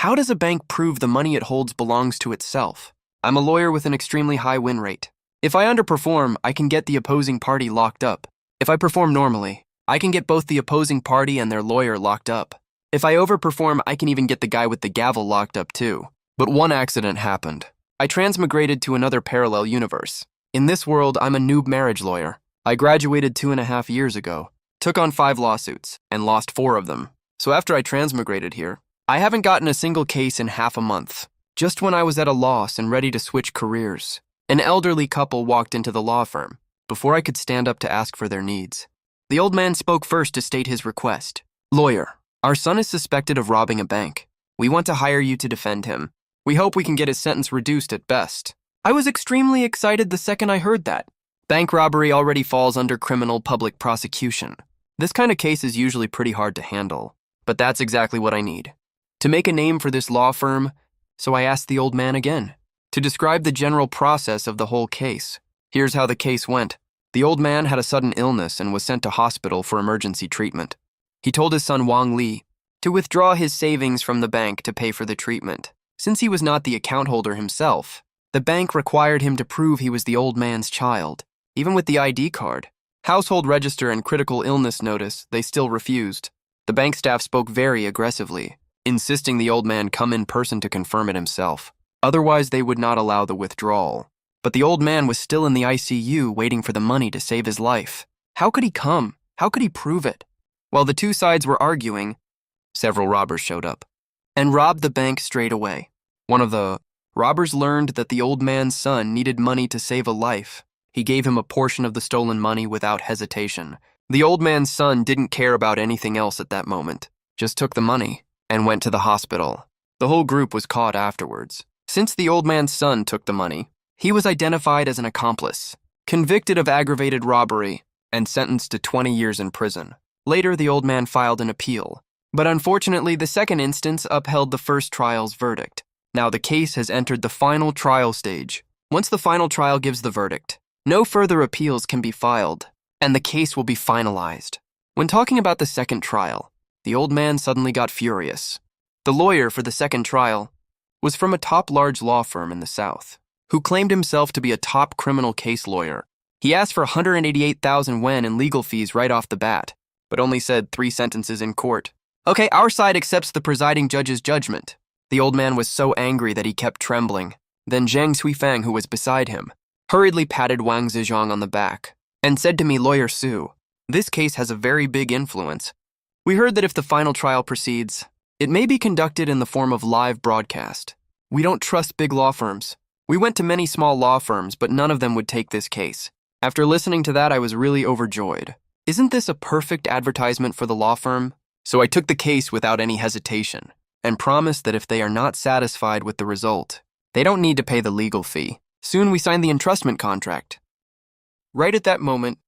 How does a bank prove the money it holds belongs to itself? I'm a lawyer with an extremely high win rate. If I underperform, I can get the opposing party locked up. If I perform normally, I can get both the opposing party and their lawyer locked up. If I overperform, I can even get the guy with the gavel locked up too. But one accident happened. I transmigrated to another parallel universe. In this world, I'm a noob marriage lawyer. I graduated 2.5 years ago, took on 5 lawsuits, and lost 4 of them. So after I transmigrated here, I haven't gotten a single case in half a month. Just when I was at a loss and ready to switch careers, an elderly couple walked into the law firm before I could stand up to ask for their needs. The old man spoke first to state his request. Lawyer, our son is suspected of robbing a bank. We want to hire you to defend him. We hope we can get his sentence reduced at best. I was extremely excited the second I heard that. Bank robbery already falls under criminal public prosecution. This kind of case is usually pretty hard to handle, but that's exactly what I need to make a name for this law firm. So I asked the old man again to describe the general process of the whole case. Here's how the case went. The old man had a sudden illness and was sent to hospital for emergency treatment. He told his son Wang Li to withdraw his savings from the bank to pay for the treatment. Since he was not the account holder himself, the bank required him to prove he was the old man's child, even with the ID card, household register, and critical illness notice. They still refused. The bank staff spoke very aggressively, insisting the old man come in person to confirm it himself. Otherwise, they would not allow the withdrawal. But the old man was still in the ICU waiting for the money to save his life. How could he come? How could he prove it? While the two sides were arguing, several robbers showed up and robbed the bank straight away. One of the robbers learned that the old man's son needed money to save a life. He gave him a portion of the stolen money without hesitation. The old man's son didn't care about anything else at that moment, just took the money and went to the hospital. The whole group was caught afterwards. Since the old man's son took the money, he was identified as an accomplice, convicted of aggravated robbery, and sentenced to 20 years in prison. Later, the old man filed an appeal, but unfortunately, the second instance upheld the first trial's verdict. Now the case has entered the final trial stage. Once the final trial gives the verdict, no further appeals can be filed, and the case will be finalized. When talking about the second trial, the old man suddenly got furious. The lawyer for the second trial was from a top large law firm in the South, who claimed himself to be a top criminal case lawyer. He asked for 188,000 yuan in legal fees right off the bat, but only said 3 sentences in court. Okay, our side accepts the presiding judge's judgment. The old man was so angry that he kept trembling. Then Zhang Suifang, who was beside him, hurriedly patted Wang Zizhong on the back and said to me, Lawyer Su, this case has a very big influence. We heard that if the final trial proceeds, it may be conducted in the form of live broadcast. We don't trust big law firms. We went to many small law firms, but none of them would take this case. After listening to that, I was really overjoyed. Isn't this a perfect advertisement for the law firm? So I took the case without any hesitation and promised that if they are not satisfied with the result, they don't need to pay the legal fee. Soon we signed the entrustment contract. Right at that moment,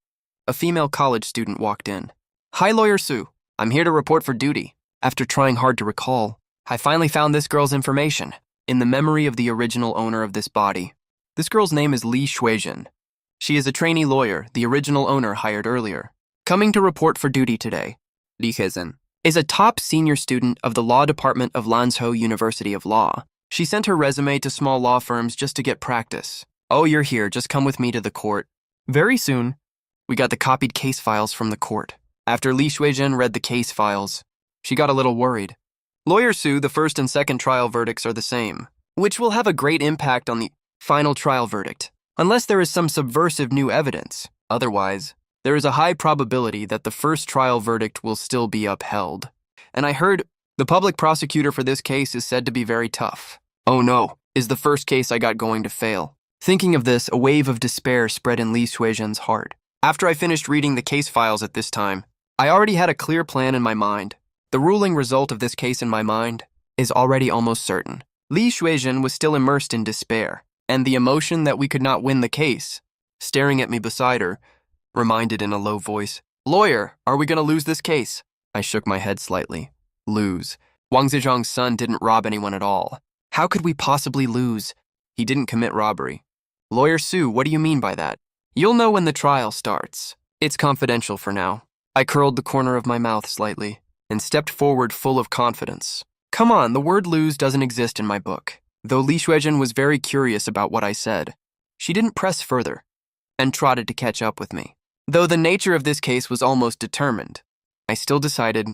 a female college student walked in. Hi, Lawyer Su. I'm here to report for duty. After trying hard to recall, I finally found this girl's information in the memory of the original owner of this body. This girl's name is Li Shuizhen. She is a trainee lawyer the original owner hired earlier. Coming to report for duty today, Li Shuizhen is a top senior student of the law department of Lanzhou University of Law. She sent her resume to small law firms just to get practice. Oh, you're here, just come with me to the court. Very soon, we got the copied case files from the court. After Li Shuizhen read the case files, she got a little worried. Lawyer Su, the first and second trial verdicts are the same, which will have a great impact on the final trial verdict, unless there is some subversive new evidence. Otherwise, there is a high probability that the first trial verdict will still be upheld. And I heard the public prosecutor for this case is said to be very tough. Oh no, is the first case I got going to fail? Thinking of this, a wave of despair spread in Li Shuizhen's heart. After I finished reading the case files at this time, I already had a clear plan in my mind. The ruling result of this case in my mind is already almost certain. Li Shuizhen was still immersed in despair, and the emotion that we could not win the case, staring at me beside her, reminded in a low voice, Lawyer, are we going to lose this case? I shook my head slightly. Lose. Wang Zizhong's son didn't rob anyone at all. How could we possibly lose? He didn't commit robbery. Lawyer Su, what do you mean by that? You'll know when the trial starts. It's confidential for now. I curled the corner of my mouth slightly and stepped forward full of confidence. Come on, the word lose doesn't exist in my book. Though Li Shuizhen was very curious about what I said, she didn't press further and trotted to catch up with me. Though the nature of this case was almost determined, I still decided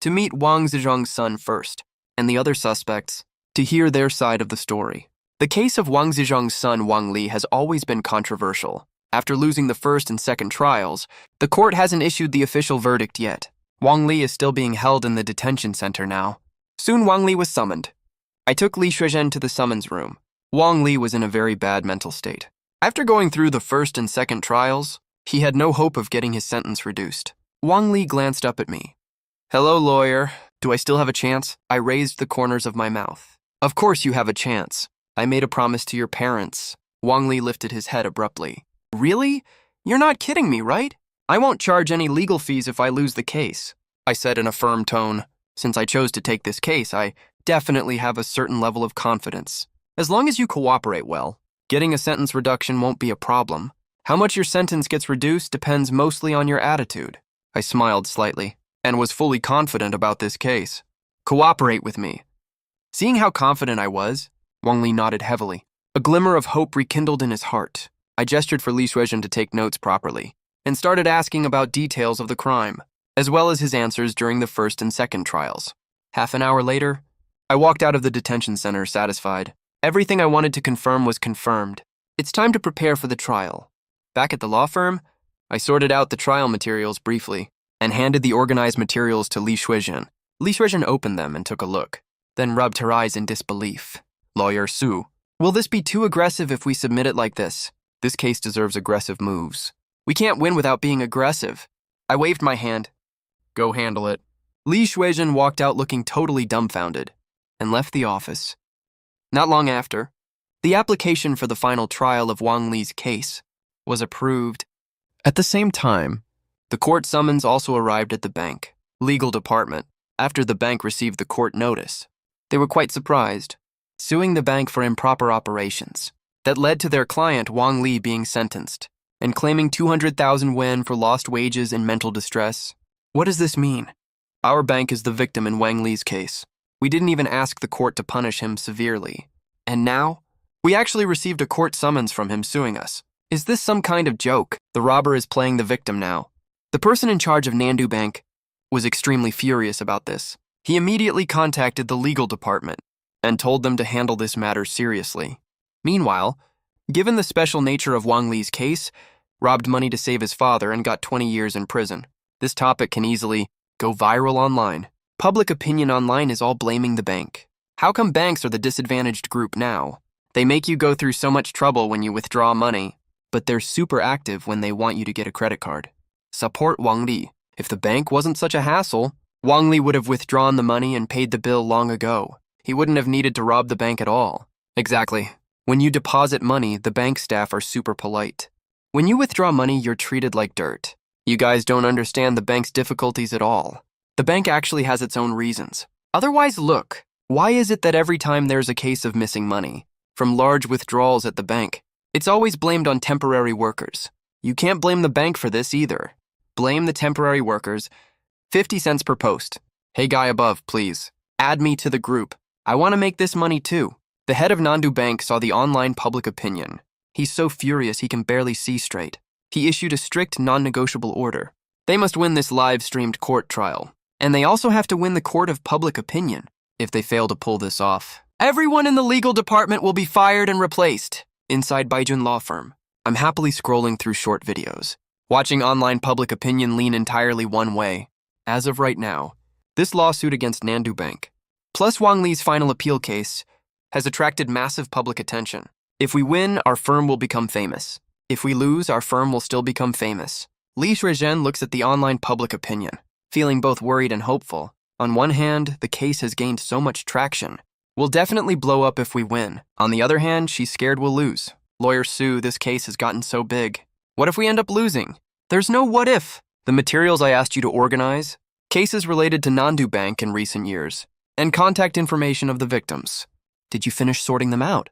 to meet Wang Zizhong's son first, and the other suspects, to hear their side of the story. The case of Wang Zizhong's son Wang Li has always been controversial. After losing the first and second trials, the court hasn't issued the official verdict yet. Wang Li is still being held in the detention center now. Soon Wang Li was summoned. I took Li Shuizhen to the summons room. Wang Li was in a very bad mental state. After going through the first and second trials, he had no hope of getting his sentence reduced. Wang Li glanced up at me. "Hello, lawyer. Do I still have a chance?" I raised the corners of my mouth. "Of course you have a chance. I made a promise to your parents." Wang Li lifted his head abruptly. "Really? You're not kidding me, right? I won't charge any legal fees if I lose the case," I said in a firm tone. Since I chose to take this case, I definitely have a certain level of confidence. As long as you cooperate well, getting a sentence reduction won't be a problem. How much your sentence gets reduced depends mostly on your attitude. I smiled slightly and was fully confident about this case. "Cooperate with me." Seeing how confident I was, Wang Li nodded heavily. A glimmer of hope rekindled in his heart. I gestured for Li Shuizhen to take notes properly and started asking about details of the crime, as well as his answers during the first and second trials. Half an hour later, I walked out of the detention center satisfied. Everything I wanted to confirm was confirmed. It's time to prepare for the trial. Back at the law firm, I sorted out the trial materials briefly and handed the organized materials to Li Shuizhen. Li Shuizhen opened them and took a look, then rubbed her eyes in disbelief. "Lawyer Su, will this be too aggressive if we submit it like this? This case deserves aggressive moves. We can't win without being aggressive." I waved my hand. "Go handle it." Li Shuizhen walked out looking totally dumbfounded and left the office. Not long after, the application for the final trial of Wang Li's case was approved. At the same time, the court summons also arrived at the bank, legal department, after the bank received the court notice. They were quite surprised, suing the bank for improper operations that led to their client Wang Li being sentenced and claiming 200,000 yuan for lost wages and mental distress. What does this mean? Our bank is the victim in Wang Li's case. We didn't even ask the court to punish him severely. And now, we actually received a court summons from him suing us. Is this some kind of joke? The robber is playing the victim now. The person in charge of Nandu Bank was extremely furious about this. He immediately contacted the legal department and told them to handle this matter seriously. Meanwhile, given the special nature of Wang Li's case, robbed money to save his father and got 20 years in prison. This topic can easily go viral online. Public opinion online is all blaming the bank. How come banks are the disadvantaged group now? They make you go through so much trouble when you withdraw money, but they're super active when they want you to get a credit card. Support Wang Li. If the bank wasn't such a hassle, Wang Li would have withdrawn the money and paid the bill long ago. He wouldn't have needed to rob the bank at all. Exactly. When you deposit money, the bank staff are super polite. When you withdraw money, you're treated like dirt. You guys don't understand the bank's difficulties at all. The bank actually has its own reasons. Otherwise, look, why is it that every time there's a case of missing money from large withdrawals at the bank, it's always blamed on temporary workers? You can't blame the bank for this either. Blame the temporary workers. 50 cents per post. Hey guy above, please. Add me to the group. I want to make this money too. The head of Nandu Bank saw the online public opinion. He's so furious he can barely see straight. He issued a strict non-negotiable order. They must win this live-streamed court trial. And they also have to win the court of public opinion. If they fail to pull this off, everyone in the legal department will be fired and replaced. Inside Baijun Law Firm, I'm happily scrolling through short videos, watching online public opinion lean entirely one way. As of right now, this lawsuit against Nandu Bank, plus Wang Li's final appeal case, has attracted massive public attention. If we win, our firm will become famous. If we lose, our firm will still become famous. Li Shuizhen looks at the online public opinion, feeling both worried and hopeful. On one hand, the case has gained so much traction. We'll definitely blow up if we win. On the other hand, she's scared we'll lose. Lawyer Su, this case has gotten so big. What if we end up losing? There's no what if. The materials I asked you to organize, cases related to Nandu Bank in recent years, and contact information of the victims. Did you finish sorting them out?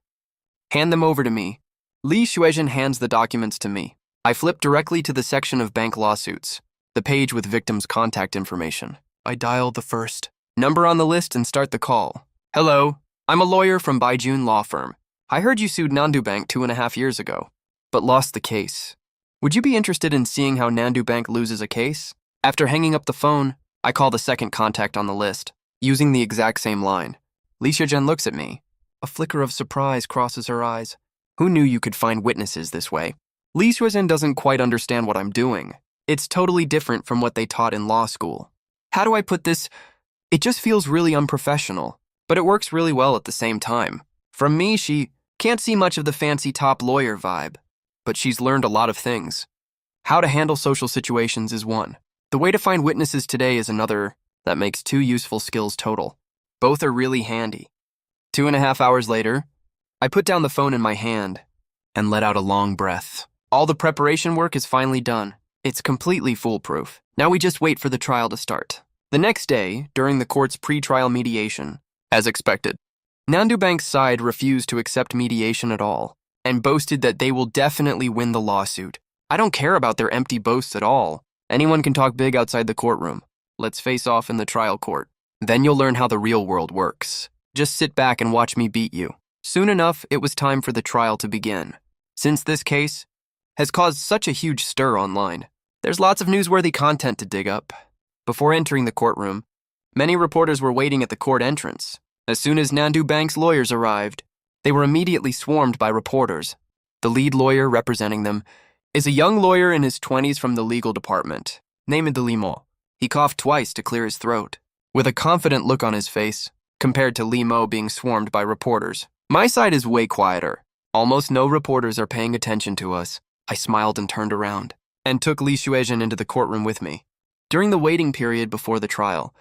Hand them over to me. Li Shuizhen hands the documents to me. I flip directly to the section of bank lawsuits, the page with victims' contact information. I dial the first number on the list, and start the call. Hello, I'm a lawyer from Baijun Law Firm. I heard you sued Nandu Bank 2.5 years ago, but lost the case. Would you be interested in seeing how Nandu Bank loses a case? After hanging up the phone, I call the second contact on the list, using the exact same line. Li Xiaozhen looks at me. A flicker of surprise crosses her eyes. Who knew you could find witnesses this way? Li Xiaozhen doesn't quite understand what I'm doing. It's totally different from what they taught in law school. How do I put this? It just feels really unprofessional, but it works really well at the same time. From me, she can't see much of the fancy top lawyer vibe, but she's learned a lot of things. How to handle social situations is one. The way to find witnesses today is another. That makes 2 useful skills total. Both are really handy. 2.5 hours later, I put down the phone in my hand and let out a long breath. All the preparation work is finally done. It's completely foolproof. Now we just wait for the trial to start. The next day, during the court's pre-trial mediation, as expected, Nandu Bank's side refused to accept mediation at all and boasted that they will definitely win the lawsuit. I don't care about their empty boasts at all. Anyone can talk big outside the courtroom. Let's face off in the trial court. Then you'll learn how the real world works. Just sit back and watch me beat you. Soon enough, it was time for the trial to begin. Since this case has caused such a huge stir online, there's lots of newsworthy content to dig up. Before entering the courtroom, many reporters were waiting at the court entrance. As soon as Nandu Bank's lawyers arrived, they were immediately swarmed by reporters. The lead lawyer representing them is a young lawyer in his 20s from the legal department, named Li Mo. He coughed twice to clear his throat, with a confident look on his face, compared to Li Mo being swarmed by reporters. My side is way quieter. Almost no reporters are paying attention to us. I smiled and turned around, and took Li Xiaozhen into the courtroom with me. During the waiting period before the trial,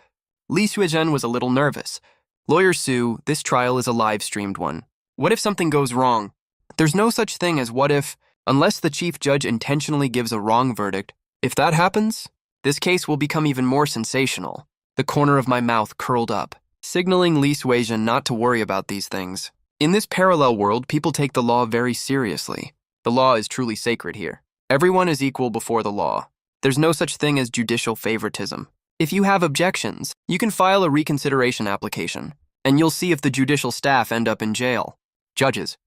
Li Xiaozhen was a little nervous. Lawyer Sue, this trial is a live-streamed one. What if something goes wrong? There's no such thing as what if, unless the chief judge intentionally gives a wrong verdict. If that happens, this case will become even more sensational. The corner of my mouth curled up, signaling Li Xiaozhen not to worry about these things. In this parallel world, people take the law very seriously. The law is truly sacred here. Everyone is equal before the law. There's no such thing as judicial favoritism. If you have objections, you can file a reconsideration application, and you'll see if the judicial staff end up in jail. Judges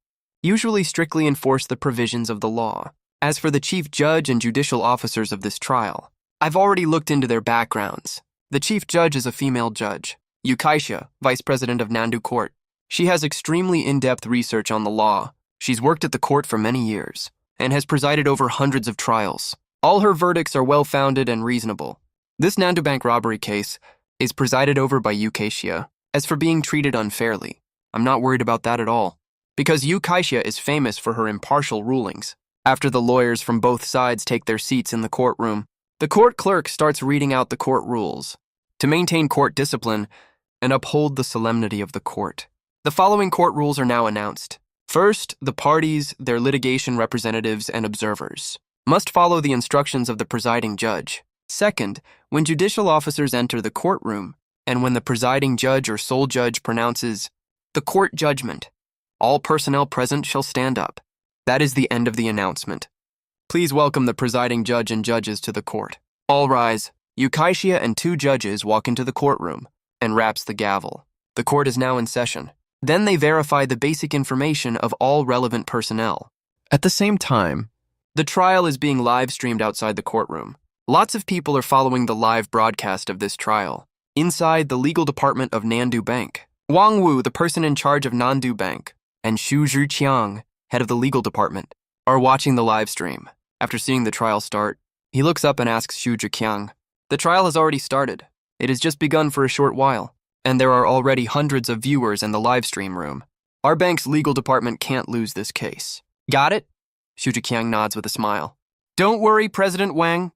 usually strictly enforce the provisions of the law. As for the chief judge and judicial officers of this trial, I've already looked into their backgrounds. The chief judge is a female judge, Yu Kaixia, vice president of Nandu Court. She has extremely in-depth research on the law. She's worked at the court for many years and has presided over hundreds of trials. All her verdicts are well-founded and reasonable. This Nandu Bank robbery case is presided over by Yu Kaixia. As for being treated unfairly, I'm not worried about that at all, because Yu Kaixia is famous for her impartial rulings. After the lawyers from both sides take their seats in the courtroom, the court clerk starts reading out the court rules to maintain court discipline and uphold the solemnity of the court. The following court rules are now announced. First, the parties, their litigation representatives, and observers must follow the instructions of the presiding judge. Second, when judicial officers enter the courtroom, and when the presiding judge or sole judge pronounces the court judgment, all personnel present shall stand up. That is the end of the announcement. Please welcome the presiding judge and judges to the court. All rise. Yu Kaixia and 2 judges walk into the courtroom and raps the gavel. The court is now in session. Then they verify the basic information of all relevant personnel. At the same time, the trial is being live-streamed outside the courtroom. Lots of people are following the live broadcast of this trial. Inside the legal department of Nandu Bank, Wang Wu, the person in charge of Nandu Bank, and Xu Zhiqiang, head of the legal department, are watching the live stream. After seeing the trial start, he looks up and asks Xu Zhiqiang, "The trial has already started. It has just begun for a short while, and there are already hundreds of viewers in the live stream room. Our bank's legal department can't lose this case." "Got it?" Xu Zhiqiang nods with a smile. "Don't worry, President Wang.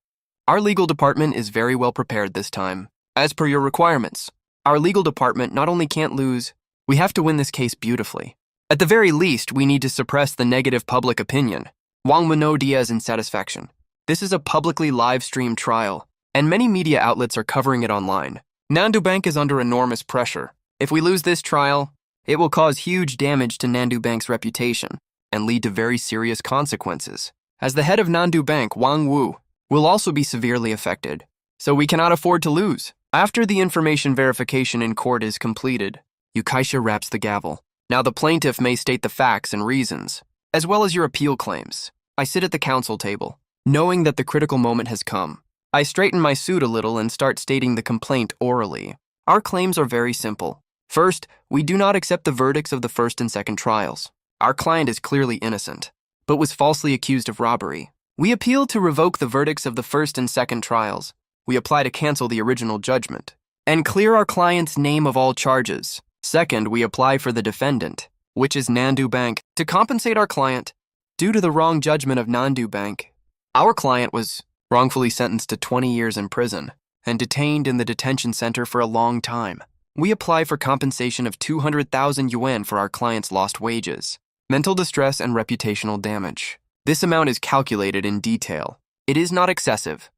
Our legal department is very well prepared this time. As per your requirements, our legal department not only can't lose, we have to win this case beautifully. At the very least, we need to suppress the negative public opinion." Wang Wu Diaz in satisfaction. This is a publicly live-streamed trial, and many media outlets are covering it online. Nandu Bank is under enormous pressure. If we lose this trial, it will cause huge damage to Nandu Bank's reputation and lead to very serious consequences. As the head of Nandu Bank, Wang Wu will also be severely affected, so we cannot afford to lose. After the information verification in court is completed, Yukaisha raps the gavel. Now the plaintiff may state the facts and reasons, as well as your appeal claims. I sit at the counsel table, knowing that the critical moment has come. I straighten my suit a little and start stating the complaint orally. Our claims are very simple. First, we do not accept the verdicts of the first and second trials. Our client is clearly innocent, but was falsely accused of robbery. We appeal to revoke the verdicts of the first and second trials. We apply to cancel the original judgment and clear our client's name of all charges. Second, we apply for the defendant, which is Nandu Bank, to compensate our client due to the wrong judgment of Nandu Bank. Our client was wrongfully sentenced to 20 years in prison and detained in the detention center for a long time. We apply for compensation of 200,000 yuan for our client's lost wages, mental distress, and reputational damage. This amount is calculated in detail. It is not excessive.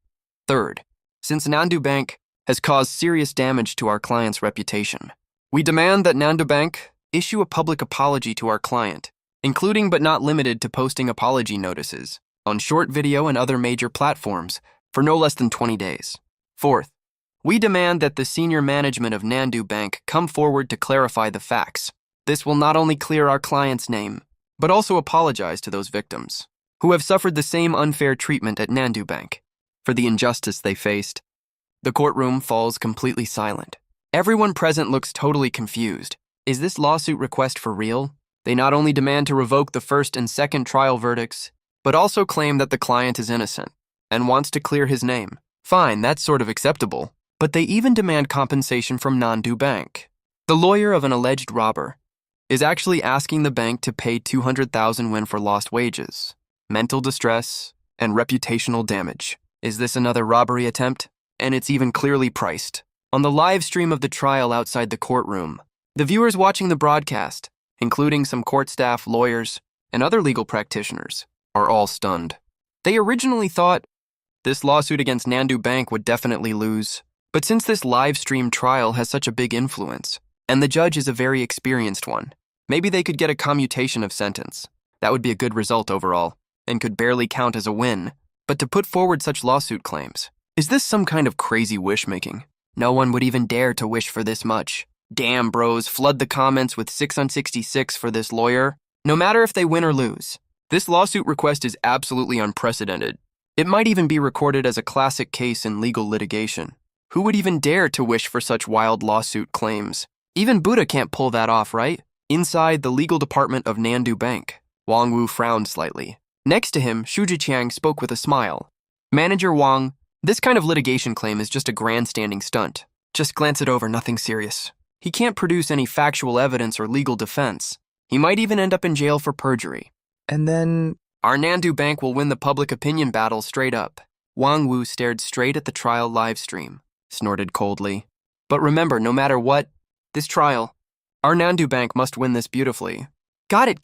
Third, since Nandu Bank has caused serious damage to our client's reputation, we demand that Nandu Bank issue a public apology to our client, including but not limited to posting apology notices on short video and other major platforms for no less than 20 days. Fourth, we demand that the senior management of Nandu Bank come forward to clarify the facts. This will not only clear our client's name, but also apologize to those victims who have suffered the same unfair treatment at Nandu Bank for the injustice they faced. The courtroom falls completely silent. Everyone present looks totally confused. Is this lawsuit request for real? They not only demand to revoke the first and second trial verdicts, but also claim that the client is innocent and wants to clear his name. Fine, that's sort of acceptable, but they even demand compensation from Nandu Bank. The lawyer of an alleged robber is actually asking the bank to pay 200,000 yuan for lost wages, mental distress, and reputational damage. Is this another robbery attempt? And it's even clearly priced. On the live stream of the trial outside the courtroom, the viewers watching the broadcast, including some court staff, lawyers, and other legal practitioners, are all stunned. They originally thought this lawsuit against Nandu Bank would definitely lose, but since this live stream trial has such a big influence, and the judge is a very experienced one, maybe they could get a commutation of sentence. That would be a good result overall, and could barely count as a win. But to put forward such lawsuit claims, is this some kind of crazy wish-making? No one would even dare to wish for this much. Damn, bros, flood the comments with 6 on 66 for this lawyer. No matter if they win or lose, this lawsuit request is absolutely unprecedented. It might even be recorded as a classic case in legal litigation. Who would even dare to wish for such wild lawsuit claims? Even Buddha can't pull that off, right? Inside the legal department of Nandu Bank, Wang Wu frowned slightly. Next to him, Shu Jiqiang spoke with a smile. Manager Wang, this kind of litigation claim is just a grandstanding stunt. Just glance it over, nothing serious. He can't produce any factual evidence or legal defense. He might even end up in jail for perjury. And then our Nandu Bank will win the public opinion battle straight up. Wang Wu stared straight at the trial live stream, snorted coldly. But remember, no matter what, this trial, our Nandu Bank must win this beautifully. Got it,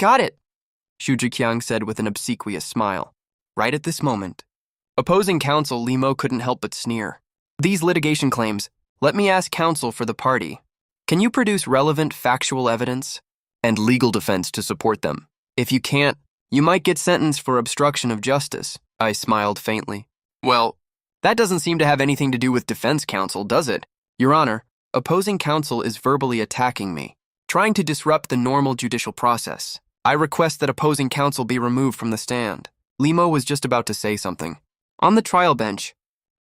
Shu Jiqiang said with an obsequious smile. Right at this moment, opposing counsel Limo couldn't help but sneer. These litigation claims, let me ask counsel for the party. Can you produce relevant factual evidence and legal defense to support them? If you can't, you might get sentenced for obstruction of justice. I smiled faintly. Well, that doesn't seem to have anything to do with defense counsel, does it? Your Honor, opposing counsel is verbally attacking me, trying to disrupt the normal judicial process. I request that opposing counsel be removed from the stand. Limo was just about to say something. On the trial bench,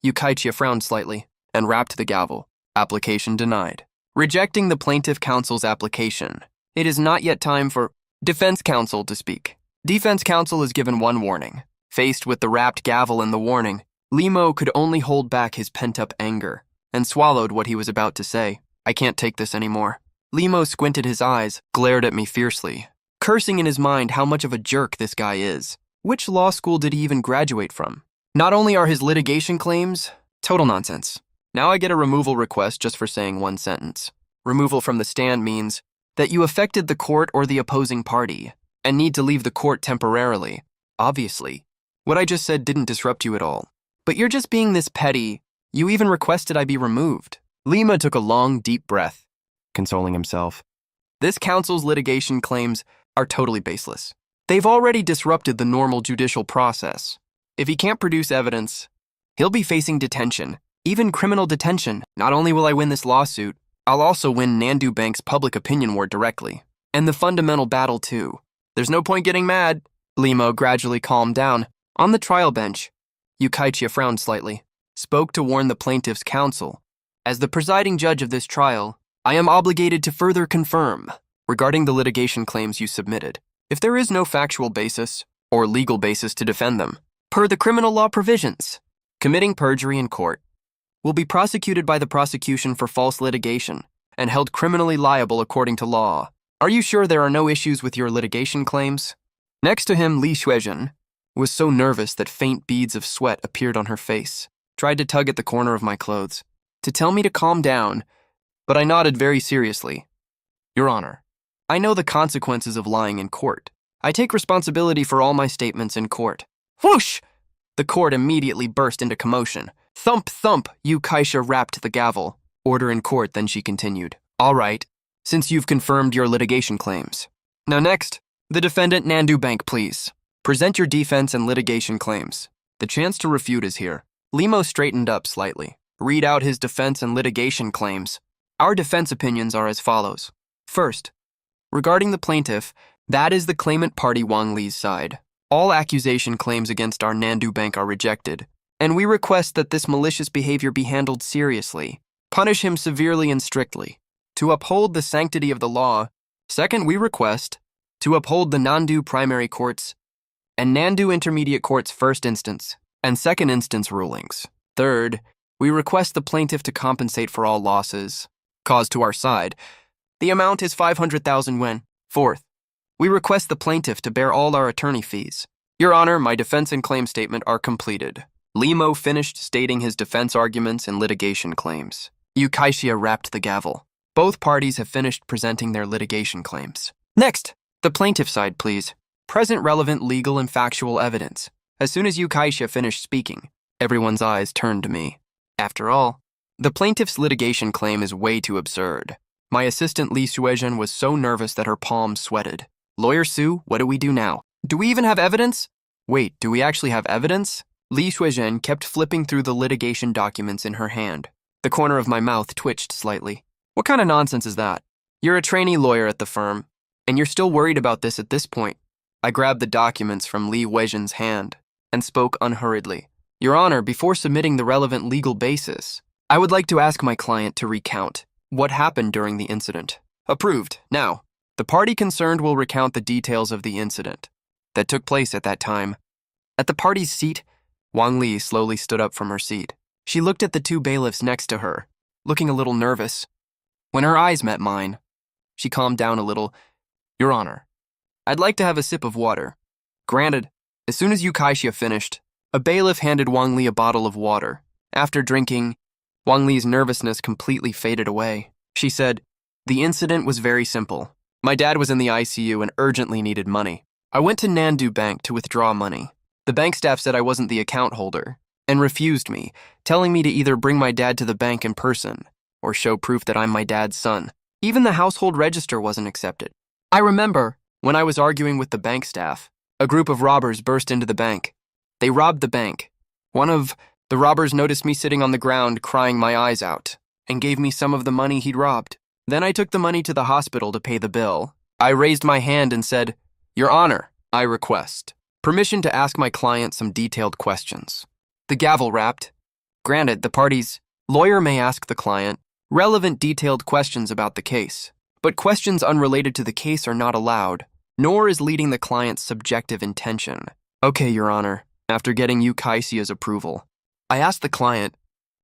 Yukaisha frowned slightly and rapped the gavel. Application denied. Rejecting the plaintiff counsel's application. It is not yet time for defense counsel to speak. Defense counsel is given one warning. Faced with the rapped gavel and the warning, Limo could only hold back his pent-up anger and swallowed what he was about to say. I can't take this anymore. Limo squinted his eyes, glared at me fiercely, cursing in his mind how much of a jerk this guy is. Which law school did he even graduate from? Not only are his litigation claims total nonsense, now I get a removal request just for saying one sentence. Removal from the stand means that you affected the court or the opposing party and need to leave the court temporarily. Obviously, what I just said didn't disrupt you at all. But you're just being this petty. You even requested I be removed. Lima took a long, deep breath, consoling himself. This counsel's litigation claims are totally baseless. They've already disrupted the normal judicial process. If he can't produce evidence, he'll be facing detention even criminal detention. Not only will I win this lawsuit, I'll also win Nandu Bank's public opinion war directly. And the fundamental battle, too. There's no point getting mad. Limo gradually calmed down. On the trial bench, Yukaichia frowned slightly, spoke to warn the plaintiff's counsel. As the presiding judge of this trial, I am obligated to further confirm, regarding the litigation claims you submitted, if there is no factual basis or legal basis to defend them, per the criminal law provisions, committing perjury in court will be prosecuted by the prosecution for false litigation and held criminally liable according to law. Are you sure there are no issues with your litigation claims? Next to him, Li Xuezhen was so nervous that faint beads of sweat appeared on her face, tried to tug at the corner of my clothes, to tell me to calm down, but I nodded very seriously. Your Honor, I know the consequences of lying in court. I take responsibility for all my statements in court. Whoosh! The court immediately burst into commotion. Thump, thump, Yukaichia rapped the gavel. Order in court, then she continued. All right, since you've confirmed your litigation claims. Now next, the defendant Nandu Bank, please. Present your defense and litigation claims. The chance to refute is here. Limo straightened up slightly. Read out his defense and litigation claims. Our defense opinions are as follows. First, regarding the plaintiff, that is the claimant party Wang Li's side. All accusation claims against our Nandu Bank are rejected, and we request that this malicious behavior be handled seriously. Punish him severely and strictly. To uphold the sanctity of the law. Second, we request to uphold the Nandu primary courts and Nandu intermediate courts first instance and second instance rulings. Third, we request the plaintiff to compensate for all losses caused to our side. The amount is 500,000 yuan. Fourth, we request the plaintiff to bear all our attorney fees. Your Honor, my defense and claim statement are completed. Limo finished stating his defense arguments and litigation claims. Yukaichia rapped the gavel. Both parties have finished presenting their litigation claims. Next, the plaintiff side, please. Present relevant legal and factual evidence. As soon as Yukaichia finished speaking, everyone's eyes turned to me. After all, the plaintiff's litigation claim is way too absurd. My assistant Li Xuezhen was so nervous that her palms sweated. Lawyer Su, what do we do now? Do we even have evidence? Wait, do we actually have evidence? Li Xuezhen kept flipping through the litigation documents in her hand. The corner of my mouth twitched slightly. What kind of nonsense is that? You're a trainee lawyer at the firm, and you're still worried about this at this point. I grabbed the documents from Li Xuezhen's hand and spoke unhurriedly. Your Honor, before submitting the relevant legal basis, I would like to ask my client to recount what happened during the incident. Approved. Now, the party concerned will recount the details of the incident that took place at that time. At the party's seat, Wang Li slowly stood up from her seat. She looked at the two bailiffs next to her, looking a little nervous. When her eyes met mine, she calmed down a little. Your Honor, I'd like to have a sip of water. Granted. As soon as Yukaichia finished, a bailiff handed Wang Li a bottle of water. After drinking, Wang Li's nervousness completely faded away. She said, the incident was very simple. My dad was in the ICU and urgently needed money. I went to Nandu Bank to withdraw money. The bank staff said I wasn't the account holder and refused me, telling me to either bring my dad to the bank in person or show proof that I'm my dad's son. Even the household register wasn't accepted. I remember, when I was arguing with the bank staff, a group of robbers burst into the bank. They robbed the bank. One of the robbers noticed me sitting on the ground crying my eyes out and gave me some of the money he'd robbed. Then I took the money to the hospital to pay the bill. I raised my hand and said, Your Honor, I request permission to ask my client some detailed questions. The gavel rapped. Granted, the party's lawyer may ask the client relevant detailed questions about the case, but questions unrelated to the case are not allowed, nor is leading the client's subjective intention. Okay, Your Honor, after getting Yukaichia's approval, I asked the client,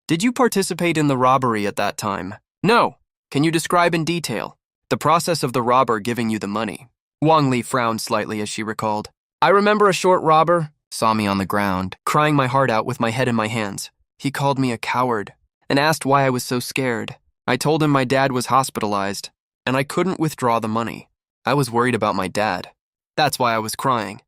did you participate in the robbery at that time? No. Can you describe in detail the process of the robber giving you the money? Wang Li frowned slightly as she recalled. I remember a short robber saw me on the ground, crying my heart out with my head in my hands. He called me a coward and asked why I was so scared. I told him my dad was hospitalized and I couldn't withdraw the money. I was worried about my dad. That's why I was crying.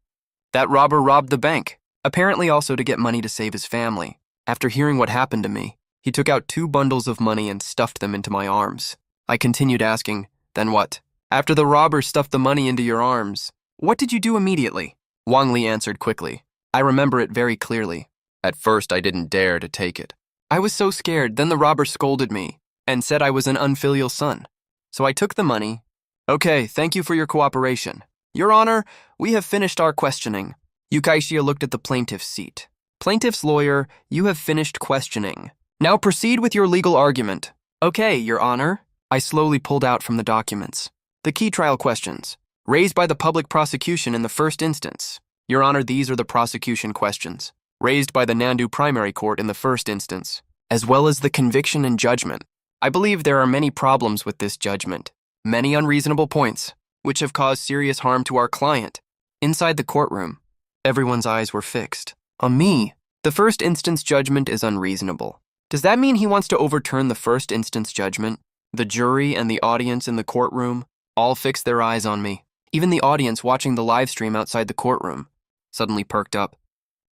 That robber robbed the bank, apparently also to get money to save his family. After hearing what happened to me, he took out 2 bundles of money and stuffed them into my arms. I continued asking, then what? After the robber stuffed the money into your arms, what did you do immediately? Wang Li answered quickly. I remember it very clearly. At first, I didn't dare to take it. I was so scared, then the robber scolded me and said I was an unfilial son. So I took the money. Okay, thank you for your cooperation. Your Honor, we have finished our questioning. Yukaishia looked at the plaintiff's seat. Plaintiff's lawyer, you have finished questioning. Now proceed with your legal argument. Okay, Your Honor. I slowly pulled out from the documents the key trial questions, raised by the public prosecution in the first instance. Your Honor, these are the prosecution questions, raised by the Nandu Primary Court in the first instance, as well as the conviction and judgment. I believe there are many problems with this judgment, many unreasonable points, which have caused serious harm to our client. Inside the courtroom, everyone's eyes were fixed on me. The first instance judgment is unreasonable. Does that mean he wants to overturn the first instance judgment? The jury and the audience in the courtroom all fixed their eyes on me. Even the audience watching the live stream outside the courtroom suddenly perked up.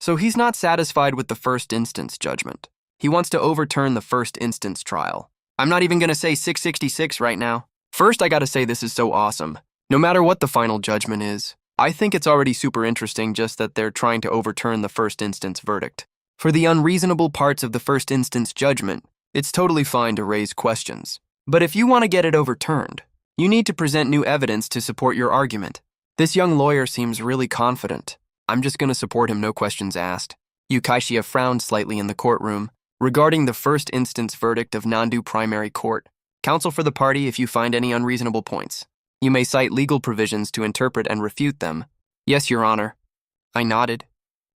So he's not satisfied with the first instance judgment. He wants to overturn the first instance trial. I'm not even going to say 666 right now. First, I gotta say this is so awesome. No matter what the final judgment is, I think it's already super interesting just that they're trying to overturn the first instance verdict. For the unreasonable parts of the first instance judgment, it's totally fine to raise questions. But if you want to get it overturned, you need to present new evidence to support your argument. This young lawyer seems really confident. I'm just going to support him, no questions asked. Yukaishia frowned slightly in the courtroom. Regarding the first instance verdict of Nandu Primary Court, counsel for the party if you find any unreasonable points. You may cite legal provisions to interpret and refute them. Yes, Your Honor. I nodded.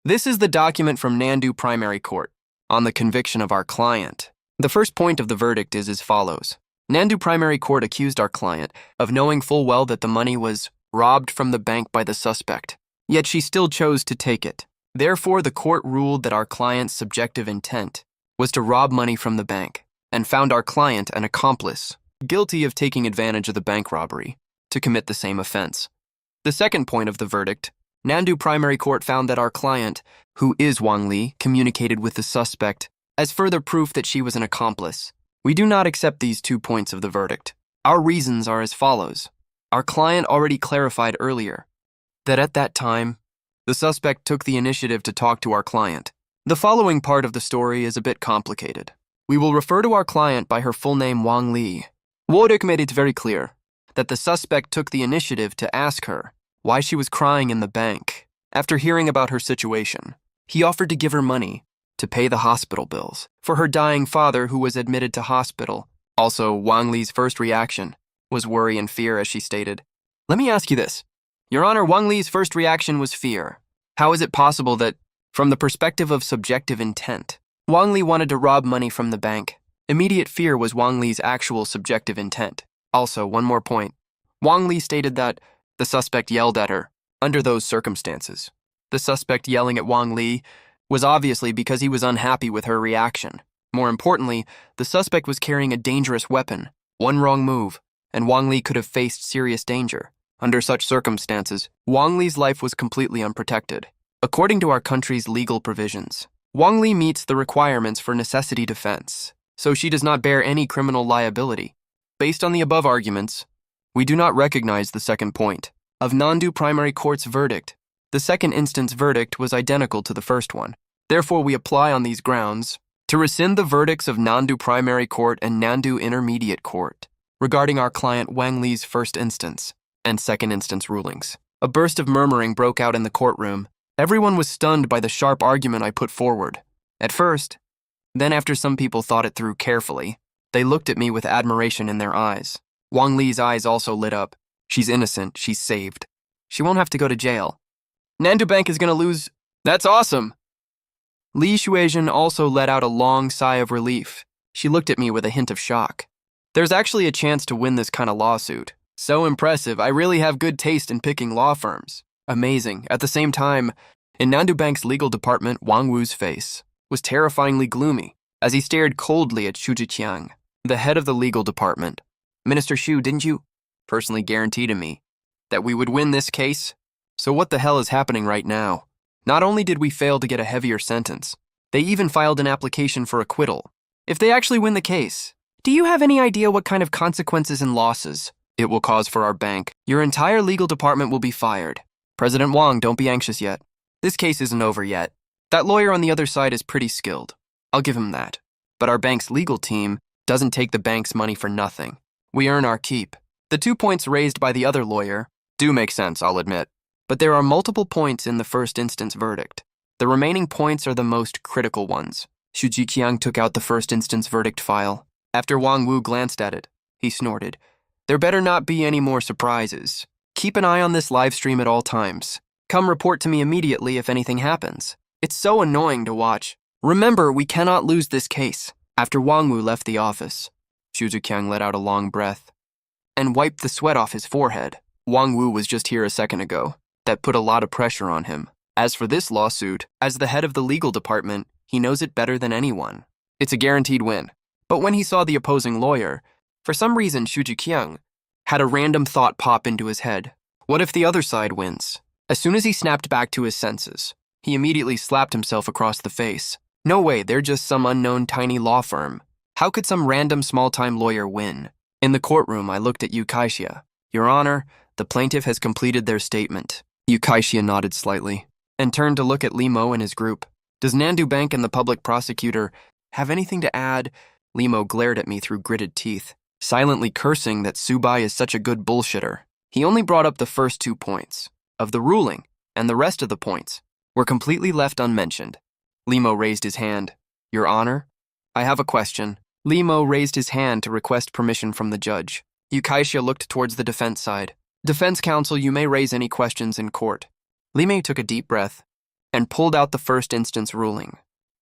This is the document from Nandu Primary Court on the conviction of our client. The first point of the verdict is as follows. Nandu Primary Court accused our client of knowing full well that the money was robbed from the bank by the suspect, yet she still chose to take it. Therefore, the court ruled that our client's subjective intent was to rob money from the bank and found our client an accomplice, guilty of taking advantage of the bank robbery to commit the same offense. The second point of the verdict, Nandu Primary Court found that our client, who is Wang Li, communicated with the suspect as further proof that she was an accomplice. We do not accept these 2 points of the verdict. Our reasons are as follows. Our client already clarified earlier that at that time, the suspect took the initiative to talk to our client. The following part of the story is a bit complicated. We will refer to our client by her full name, Wang Li. Wodek made it very clear that the suspect took the initiative to ask her why she was crying in the bank. After hearing about her situation, he offered to give her money to pay the hospital bills for her dying father who was admitted to hospital. Also, Wang Li's first reaction was worry and fear, as she stated. Let me ask you this. Your Honor, Wang Li's first reaction was fear. How is it possible that, from the perspective of subjective intent, Wang Li wanted to rob money from the bank? Immediate fear was Wang Li's actual subjective intent. Also, one more point. Wang Li stated that the suspect yelled at her under those circumstances. The suspect yelling at Wang Li was obviously because he was unhappy with her reaction. More importantly, the suspect was carrying a dangerous weapon. One wrong move, and Wang Li could have faced serious danger. Under such circumstances, Wang Li's life was completely unprotected. According to our country's legal provisions, Wang Li meets the requirements for necessity defense, so she does not bear any criminal liability. Based on the above arguments, we do not recognize the second point of Nandu Primary Court's verdict. The second instance verdict was identical to the first one. Therefore, we apply on these grounds to rescind the verdicts of Nandu Primary Court and Nandu Intermediate Court regarding our client Wang Li's first instance and second instance rulings. A burst of murmuring broke out in the courtroom. Everyone was stunned by the sharp argument I put forward. At first, then after some people thought it through carefully, they looked at me with admiration in their eyes. Wang Li's eyes also lit up. She's innocent, she's saved. She won't have to go to jail. Nandu Bank is gonna lose. That's awesome. Li Shuizhen also let out a long sigh of relief. She looked at me with a hint of shock. There's actually a chance to win this kind of lawsuit. So impressive, I really have good taste in picking law firms. Amazing. At the same time, in Nandu Bank's legal department, Wang Wu's face was terrifyingly gloomy as he stared coldly at Xu Zhiqiang, the head of the legal department. Minister Xu, didn't you personally guarantee to me that we would win this case? So what the hell is happening right now? Not only did we fail to get a heavier sentence, they even filed an application for acquittal. If they actually win the case, do you have any idea what kind of consequences and losses it will cause for our bank? Your entire legal department will be fired. President Wang, don't be anxious yet. This case isn't over yet. That lawyer on the other side is pretty skilled. I'll give him that. but our bank's legal team doesn't take the bank's money for nothing. We earn our keep. The 2 points raised by the other lawyer do make sense, I'll admit, but there are multiple points in the first instance verdict. The remaining points are the most critical ones. Xu Jiqiang took out the first instance verdict file. After Wang Wu glanced at it, he snorted. There better not be any more surprises. Keep an eye on this live stream at all times. Come report to me immediately if anything happens. It's so annoying to watch. Remember, we cannot lose this case. After Wang Wu left the office, Xu Jiqiang let out a long breath and wiped the sweat off his forehead. Wang Wu was just here a second ago. That put a lot of pressure on him. As for this lawsuit, as the head of the legal department, he knows it better than anyone. It's a guaranteed win. But when he saw the opposing lawyer, for some reason Xu Jiqiang had a random thought pop into his head. What if the other side wins? As soon as he snapped back to his senses, he immediately slapped himself across the face. No way, they're just some unknown tiny law firm. How could some random small-time lawyer win? In the courtroom, I looked at Yu Kaixia. Your Honor, the plaintiff has completed their statement. Yu Kaixia nodded slightly and turned to look at Li Mo and his group. Does Nandu Bank and the public prosecutor have anything to add? Li Mo glared at me through gritted teeth, silently cursing that Subai is such a good bullshitter. He only brought up the first 2 points of the ruling, and the rest of the points were completely left unmentioned. Li Mo raised his hand. Your Honor, I have a question. Li Mo raised his hand to request permission from the judge. Yu Kaixia looked towards the defense side. Defense counsel, you may raise any questions in court. Li Mei took a deep breath and pulled out the first instance ruling.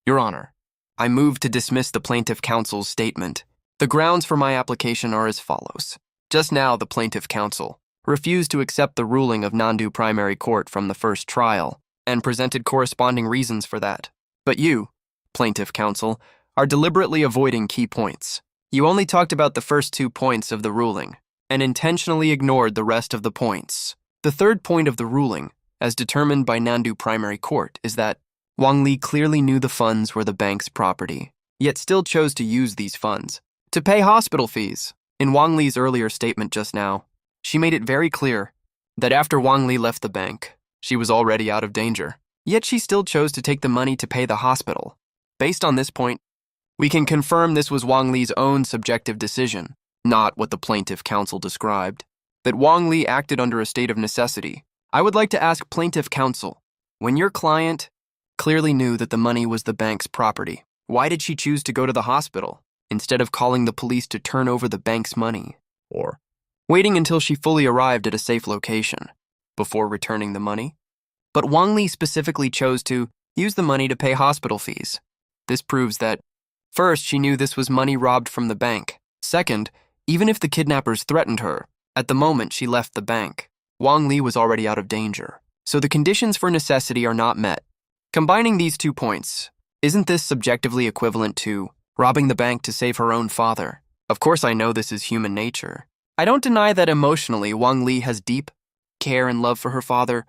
Your Honor, I move to dismiss the plaintiff counsel's statement. The grounds for my application are as follows. Just now, the plaintiff counsel refused to accept the ruling of Nandu Primary Court from the first trial and presented corresponding reasons for that. But you, plaintiff counsel, are deliberately avoiding key points. You only talked about the first 2 points of the ruling and intentionally ignored the rest of the points. The third point of the ruling, as determined by Nandu Primary Court, is that Wang Li clearly knew the funds were the bank's property, yet still chose to use these funds to pay hospital fees. In Wang Li's earlier statement just now, she made it very clear that after Wang Li left the bank, she was already out of danger. Yet she still chose to take the money to pay the hospital. Based on this point, we can confirm this was Wang Li's own subjective decision, not what the plaintiff counsel described. That Wang Li acted under a state of necessity. I would like to ask plaintiff counsel, when your client clearly knew that the money was the bank's property, why did she choose to go to the hospital instead of calling the police to turn over the bank's money, or waiting until she fully arrived at a safe location before returning the money? But Wang Li specifically chose to use the money to pay hospital fees. This proves that, first, she knew this was money robbed from the bank. Second, even if the kidnappers threatened her, at the moment she left the bank, Wang Li was already out of danger. So the conditions for necessity are not met. Combining these 2 points, isn't this subjectively equivalent to robbing the bank to save her own father? Of course I know this is human nature. I don't deny that emotionally Wang Li has deep care and love for her father,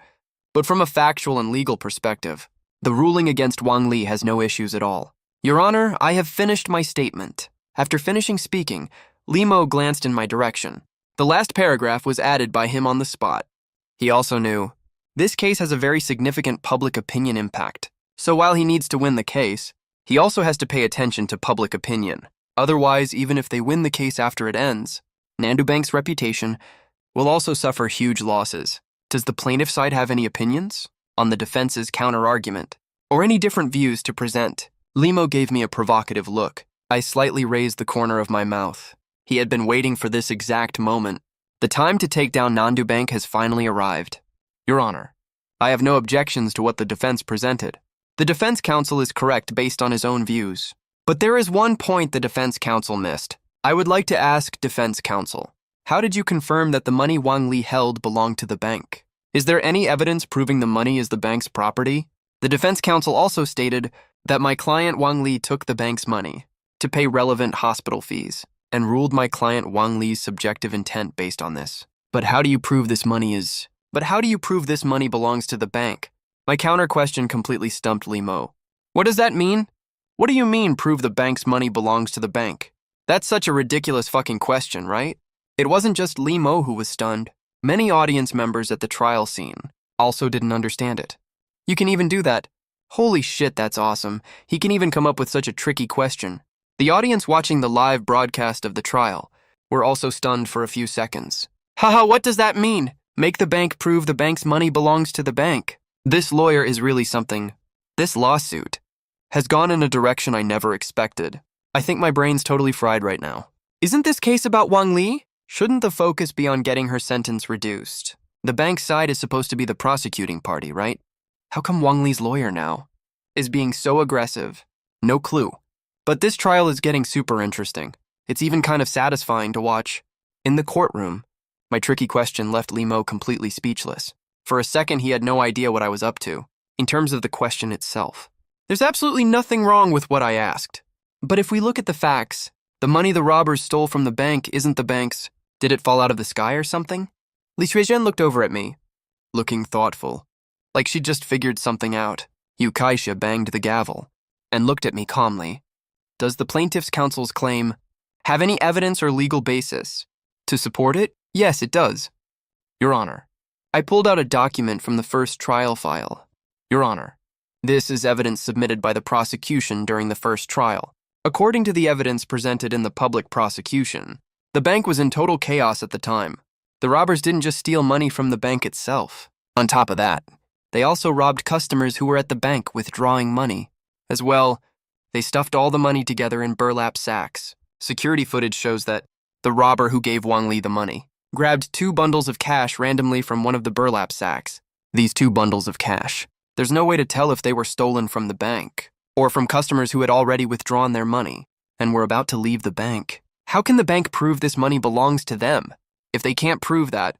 but from a factual and legal perspective, the ruling against Wang Li has no issues at all. Your Honor, I have finished my statement. After finishing speaking, Li Mo glanced in my direction. The last paragraph was added by him on the spot. He also knew this case has a very significant public opinion impact, so while he needs to win the case, he also has to pay attention to public opinion. Otherwise, even if they win the case after it ends, Nandu Bank's reputation will also suffer huge losses. Does the plaintiff side have any opinions on the defense's counter-argument, or any different views to present? Li Mo gave me a provocative look. I slightly raised the corner of my mouth. He had been waiting for this exact moment. The time to take down Nandu Bank has finally arrived. Your Honor, I have no objections to what the defense presented. The defense counsel is correct based on his own views. But there is one point the defense counsel missed. I would like to ask defense counsel, how did you confirm that the money Wang Li held belonged to the bank? Is there any evidence proving the money is the bank's property? The defense counsel also stated that my client Wang Li took the bank's money to pay relevant hospital fees and ruled my client Wang Li's subjective intent based on this. But how do you prove this money belongs to the bank? My counter question completely stumped Li Mo. What does that mean? What do you mean prove the bank's money belongs to the bank? That's such a ridiculous fucking question, right? It wasn't just Li Mo who was stunned. Many audience members at the trial scene also didn't understand it. You can even do that. Holy shit, that's awesome. He can even come up with such a tricky question. The audience watching the live broadcast of the trial were also stunned for a few seconds. Haha, what does that mean? Make the bank prove the bank's money belongs to the bank. This lawyer is really something. This lawsuit has gone in a direction I never expected. I think my brain's totally fried right now. Isn't this case about Wang Li? Shouldn't the focus be on getting her sentence reduced? The bank's side is supposed to be the prosecuting party, right? How come Wang Li's lawyer now is being so aggressive? No clue. But this trial is getting super interesting. It's even kind of satisfying to watch. In the courtroom, my tricky question left Limo completely speechless. For a second, he had no idea what I was up to, in terms of the question itself. There's absolutely nothing wrong with what I asked. But if we look at the facts, the money the robbers stole from the bank isn't the bank's. Did it fall out of the sky or something? Li Xuezhen looked over at me, looking thoughtful, like she'd just figured something out. Yu Kaixia banged the gavel and looked at me calmly. Does the plaintiff's counsel's claim have any evidence or legal basis to support it? Yes, it does. Your Honor, I pulled out a document from the first trial file. Your Honor, this is evidence submitted by the prosecution during the first trial. According to the evidence presented in the public prosecution, the bank was in total chaos at the time. The robbers didn't just steal money from the bank itself. On top of that, they also robbed customers who were at the bank withdrawing money. As well, they stuffed all the money together in burlap sacks. Security footage shows that the robber who gave Wang Li the money grabbed 2 bundles of cash randomly from one of the burlap sacks. These 2 bundles of cash. There's no way to tell if they were stolen from the bank or from customers who had already withdrawn their money and were about to leave the bank. How can the bank prove this money belongs to them? If they can't prove that,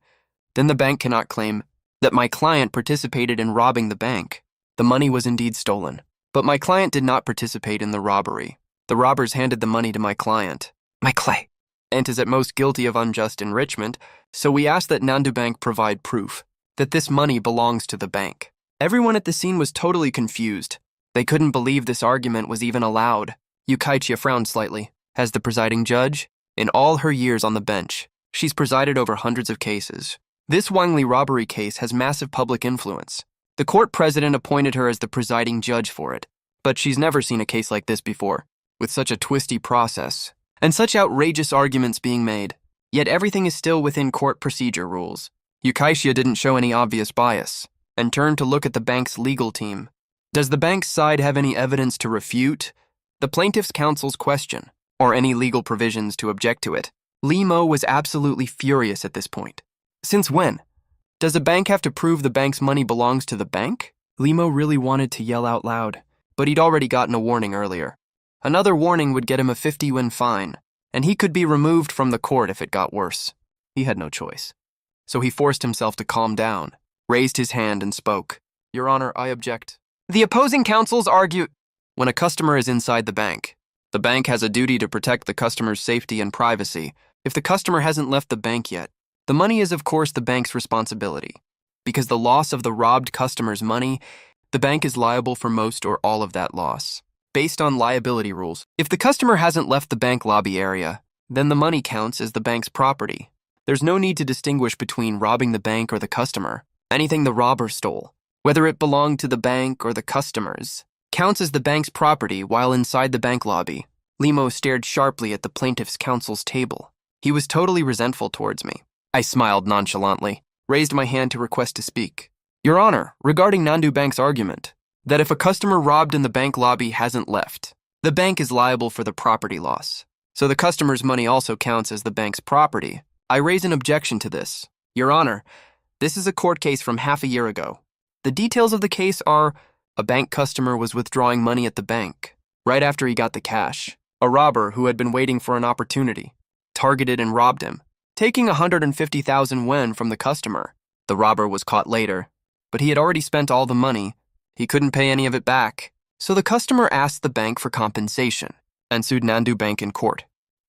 then the bank cannot claim that my client participated in robbing the bank. The money was indeed stolen, but my client did not participate in the robbery. The robbers handed the money to my client. My client is at most guilty of unjust enrichment, so we asked that Nandu Bank provide proof that this money belongs to the bank. Everyone at the scene was totally confused. They couldn't believe this argument was even allowed. Yu Kaixia frowned slightly. As the presiding judge, in all her years on the bench, she's presided over hundreds of cases. This Wang Li robbery case has massive public influence. The court president appointed her as the presiding judge for it, but she's never seen a case like this before, with such a twisty process and such outrageous arguments being made. Yet everything is still within court procedure rules. Yu Kaixia didn't show any obvious bias and turned to look at the bank's legal team. Does the bank's side have any evidence to refute the plaintiff's counsel's question, or any legal provisions to object to it? Limo was absolutely furious at this point. Since when? Does a bank have to prove the bank's money belongs to the bank? Limo really wanted to yell out loud, but he'd already gotten a warning earlier. Another warning would get him a 50-yuan fine, and he could be removed from the court if it got worse. He had no choice. So he forced himself to calm down, raised his hand and spoke. Your Honor, I object. The opposing counsels argue. When a customer is inside the bank has a duty to protect the customer's safety and privacy. If the customer hasn't left the bank yet, the money is of course the bank's responsibility. Because the loss of the robbed customer's money, the bank is liable for most or all of that loss. Based on liability rules, if the customer hasn't left the bank lobby area, then the money counts as the bank's property. There's no need to distinguish between robbing the bank or the customer. Anything the robber stole, whether it belonged to the bank or the customers, counts as the bank's property while inside the bank lobby. Limo stared sharply at the plaintiff's counsel's table. He was totally resentful towards me. I smiled nonchalantly, raised my hand to request to speak. Your Honor, regarding Nandu Bank's argument, that if a customer robbed in the bank lobby hasn't left, the bank is liable for the property loss. So the customer's money also counts as the bank's property. I raise an objection to this. Your Honor, this is a court case from half a year ago. The details of the case are a bank customer was withdrawing money at the bank. Right after he got the cash, a robber who had been waiting for an opportunity targeted and robbed him, taking 150,000 yuan from the customer. The robber was caught later, but he had already spent all the money. He couldn't pay any of it back. So the customer asked the bank for compensation and sued Nandu Bank in court.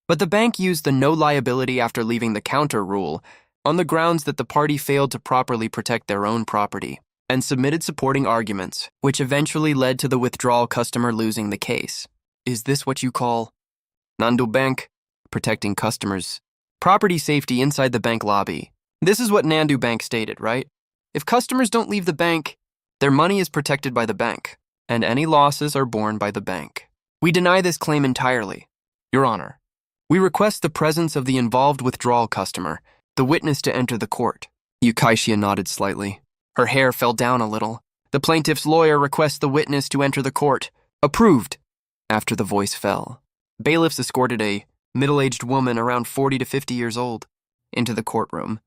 But the bank used the no liability after leaving the counter rule on the grounds that the party failed to properly protect their own property and submitted supporting arguments, which eventually led to the withdrawal customer losing the case. Is this what you call Nandu Bank protecting customers' property safety inside the bank lobby? This is what Nandu Bank stated, right? If customers don't leave the bank, their money is protected by the bank, and any losses are borne by the bank. We deny this claim entirely. Your Honor, we request the presence of the involved withdrawal customer, the witness, to enter the court. Yukaishia nodded slightly. Her hair fell down a little. The plaintiff's lawyer requests the witness to enter the court. Approved. After the voice fell, bailiffs escorted a middle-aged woman around 40 to 50 years old into the courtroom.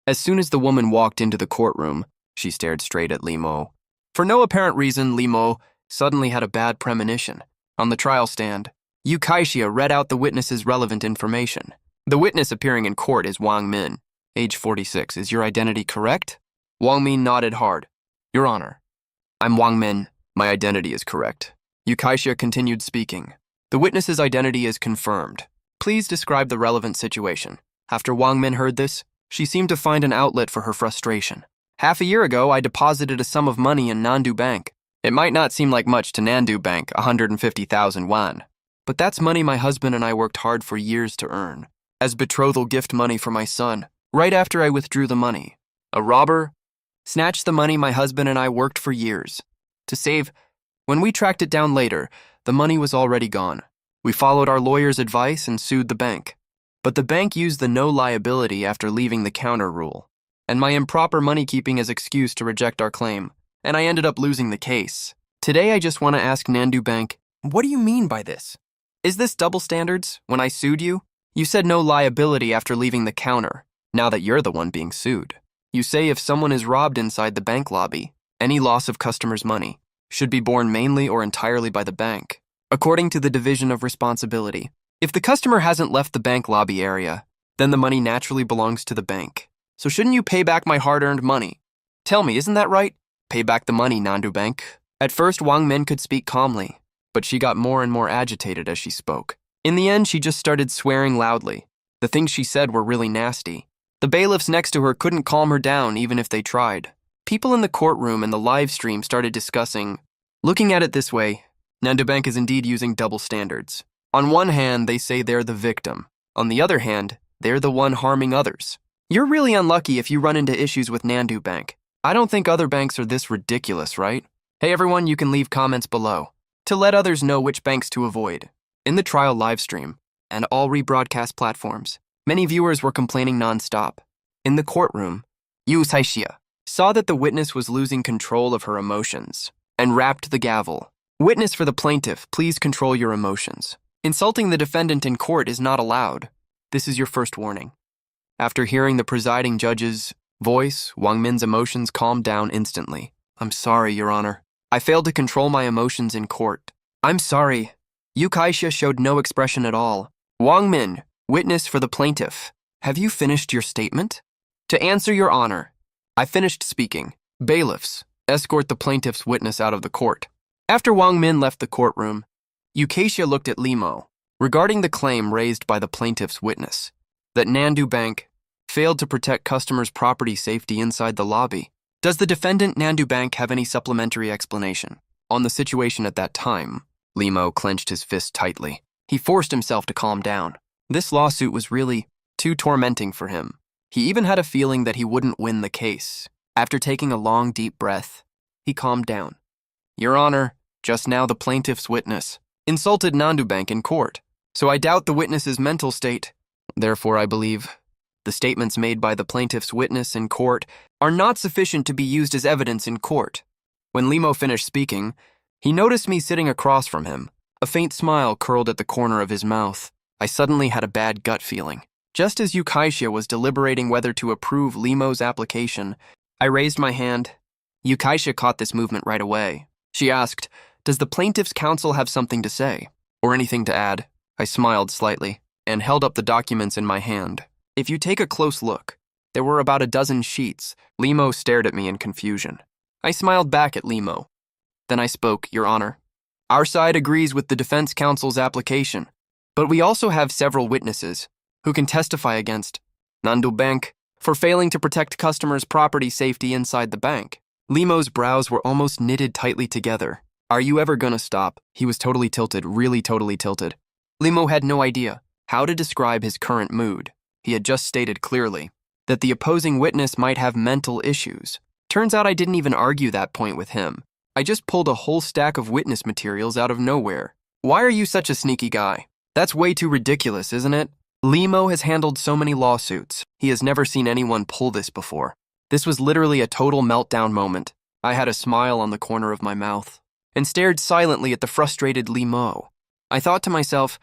As soon as the woman walked into the courtroom, she stared straight at Limo. For no apparent reason, Limo suddenly had a bad premonition. On the trial stand, Yukaishia read out the witness's relevant information. The witness appearing in court is Wang Min, age 46. Is your identity correct? Wang Min nodded hard. Your Honor, I'm Wang Min. My identity is correct. Yukaishia continued speaking. The witness's identity is confirmed. Please describe the relevant situation. After Wang Min heard this, she seemed to find an outlet for her frustration. Half a year ago, I deposited a sum of money in Nandu Bank. It might not seem like much to Nandu Bank, 150,000 yuan. But that's money my husband and I worked hard for years to earn. As betrothal gift money for my son, right after I withdrew the money. A robber snatched the money my husband and I worked for years to save. When we tracked it down later, the money was already gone. We followed our lawyer's advice and sued the bank. But the bank used the no liability after leaving the counter rule, and my improper money keeping as excuse to reject our claim, and I ended up losing the case. Today I just want to ask Nandu Bank, what do you mean by this? Is this double standards? When I sued you, you said no liability after leaving the counter. Now that you're the one being sued, you say if someone is robbed inside the bank lobby, any loss of customers' money should be borne mainly or entirely by the bank, according to the division of responsibility. If the customer hasn't left the bank lobby area, then the money naturally belongs to the bank. So shouldn't you pay back my hard-earned money? Tell me, isn't that right? Pay back the money, Nandu Bank. At first, Wang Min could speak calmly, but she got more and more agitated as she spoke. In the end, she just started swearing loudly. The things she said were really nasty. The bailiffs next to her couldn't calm her down even if they tried. People in the courtroom and the live stream started discussing. Looking at it this way, Nandu Bank is indeed using double standards. On one hand, they say they're the victim. On the other hand, they're the one harming others. You're really unlucky if you run into issues with Nandu Bank. I don't think other banks are this ridiculous, right? Hey everyone, you can leave comments below to let others know which banks to avoid. In the trial live stream and all rebroadcast platforms, many viewers were complaining non-stop. In the courtroom, Yukaishia saw that the witness was losing control of her emotions and rapped the gavel. Witness for the plaintiff, please control your emotions. Insulting the defendant in court is not allowed. This is your first warning. After hearing the presiding judge's voice, Wang Min's emotions calmed down instantly. I'm sorry, Your Honor. I failed to control my emotions in court. I'm sorry. Yukaishia showed no expression at all. Wang Min, witness for the plaintiff. Have you finished your statement? To answer, Your Honor. I finished speaking. Bailiffs, escort the plaintiff's witness out of the court. After Wang Min left the courtroom, Yukaishia looked at Limo regarding the claim raised by the plaintiff's witness that Nandu Bank failed to protect customers' property safety inside the lobby. Does the defendant Nandu Bank have any supplementary explanation on the situation at that time? Limo clenched his fist tightly. He forced himself to calm down. This lawsuit was really too tormenting for him. He even had a feeling that he wouldn't win the case. After taking a long, deep breath, he calmed down. Your Honor, just now the plaintiff's witness insulted Nandu Bank in court, so I doubt the witness's mental state. Therefore, I believe the statements made by the plaintiff's witness in court are not sufficient to be used as evidence in court. When Limo finished speaking, he noticed me sitting across from him. A faint smile curled at the corner of his mouth. I suddenly had a bad gut feeling. Just as Yukaishia was deliberating whether to approve Limo's application, I raised my hand. Yukaishia caught this movement right away. She asked, does the plaintiff's counsel have something to say, or anything to add? I smiled slightly and held up the documents in my hand. If you take a close look, there were about a dozen sheets. Limo stared at me in confusion. I smiled back at Limo. Then I spoke, Your Honor. Our side agrees with the defense counsel's application, but we also have several witnesses who can testify against Nandu Bank for failing to protect customers' property safety inside the bank. Limo's brows were almost knitted tightly together. Are you ever gonna stop? He was totally tilted, really totally tilted. Limo had no idea how to describe his current mood. He had just stated clearly that the opposing witness might have mental issues. Turns out I didn't even argue that point with him. I just pulled a whole stack of witness materials out of nowhere. Why are you such a sneaky guy? That's way too ridiculous, isn't it? Limo has handled so many lawsuits. He has never seen anyone pull this before. This was literally a total meltdown moment. I had a smile on the corner of my mouth and stared silently at the frustrated Limo. I thought to myself,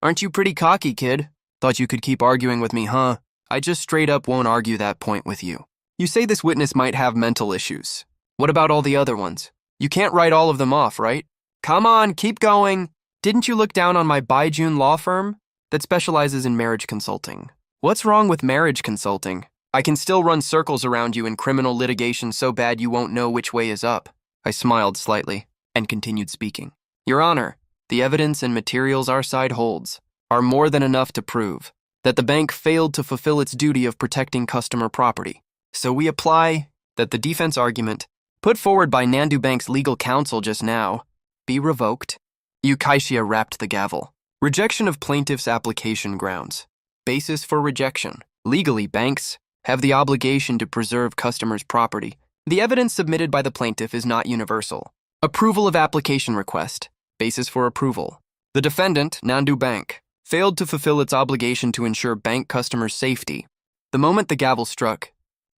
aren't you pretty cocky, kid? Thought you could keep arguing with me, huh? I just straight up won't argue that point with you. You say this witness might have mental issues. What about all the other ones? You can't write all of them off, right? Come on, keep going. Didn't you look down on my Baijun law firm that specializes in marriage consulting? What's wrong with marriage consulting? I can still run circles around you in criminal litigation so bad you won't know which way is up. I smiled slightly and continued speaking. Your Honor, the evidence and materials our side holds are more than enough to prove that the bank failed to fulfill its duty of protecting customer property. So we apply that the defense argument put forward by Nandu Bank's legal counsel just now be revoked. Yukaishia rapped the gavel. Rejection of plaintiff's application grounds. Basis for rejection. Legally, banks have the obligation to preserve customers' property. The evidence submitted by the plaintiff is not universal. Approval of application request. Basis for approval. The defendant, Nandu Bank, failed to fulfill its obligation to ensure bank customers' safety. The moment the gavel struck,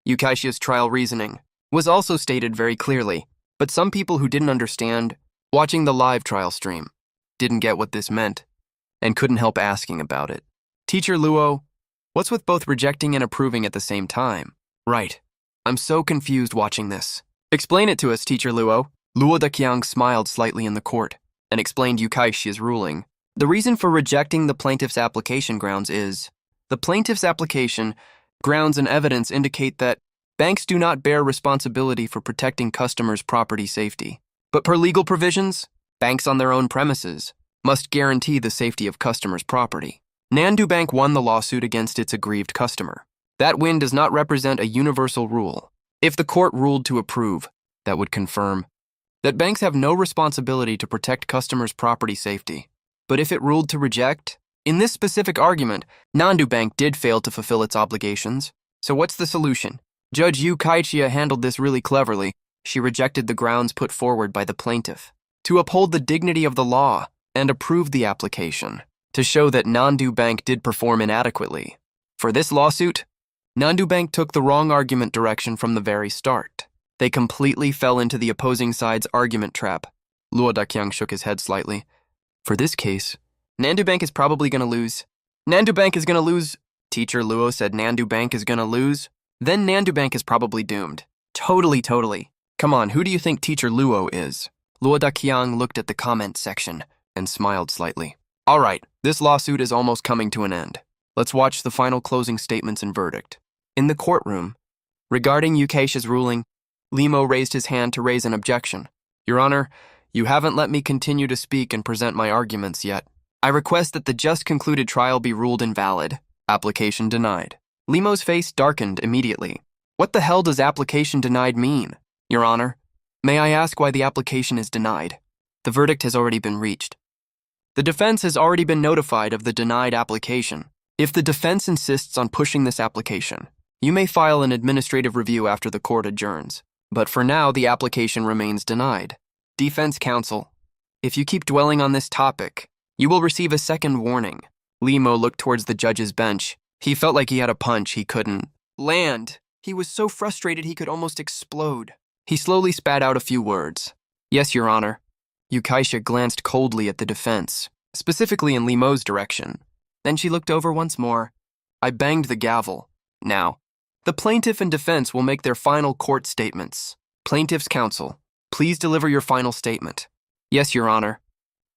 Yukaishia's trial reasoning was also stated very clearly, but some people who didn't understand, watching the live trial stream, didn't get what this meant and couldn't help asking about it. Teacher Luo, what's with both rejecting and approving at the same time? Right. I'm so confused watching this. Explain it to us, Teacher Luo. Luo Daqiang smiled slightly in the court and explained Yukaishia's ruling. The reason for rejecting the plaintiff's application grounds is the plaintiff's application grounds and evidence indicate that banks do not bear responsibility for protecting customers' property safety. But per legal provisions, banks on their own premises must guarantee the safety of customers' property. Nandu Bank won the lawsuit against its aggrieved customer. That win does not represent a universal rule. If the court ruled to approve, that would confirm that banks have no responsibility to protect customers' property safety. But if it ruled to reject, in this specific argument, Nandu Bank did fail to fulfill its obligations. So what's the solution? Judge Yu Kaichia handled this really cleverly. She rejected the grounds put forward by the plaintiff to uphold the dignity of the law and approved the application to show that Nandu Bank did perform inadequately. For this lawsuit, Nandu Bank took the wrong argument direction from the very start. They completely fell into the opposing side's argument trap. Luo Daqiang shook his head slightly. For this case, Nandu Bank is probably going to lose. Nandu Bank is going to lose. Teacher Luo said Nandu Bank is going to lose. Then Nandu Bank is probably doomed. Totally. Come on, who do you think Teacher Luo is? Luo Daqiang looked at the comment section and smiled slightly. All right, this lawsuit is almost coming to an end. Let's watch the final closing statements and verdict. In the courtroom, regarding Yukaishia's ruling, Limo raised his hand to raise an objection. Your Honor, you haven't let me continue to speak and present my arguments yet. I request that the just concluded trial be ruled invalid. Application denied. Limo's face darkened immediately. What the hell does application denied mean? Your Honor, may I ask why the application is denied? The verdict has already been reached. The defense has already been notified of the denied application. If the defense insists on pushing this application, you may file an administrative review after the court adjourns. But for now, the application remains denied. Defense counsel, if you keep dwelling on this topic, you will receive a second warning. Limo looked towards the judge's bench. He felt like he had a punch he couldn't land. He was so frustrated he could almost explode. He slowly spat out a few words. Yes, Your Honor. Yukaishia glanced coldly at the defense, specifically in Limo's direction. Then she looked over once more. I banged the gavel. Now, the plaintiff and defense will make their final court statements. Plaintiff's counsel, please deliver your final statement. Yes, Your Honor.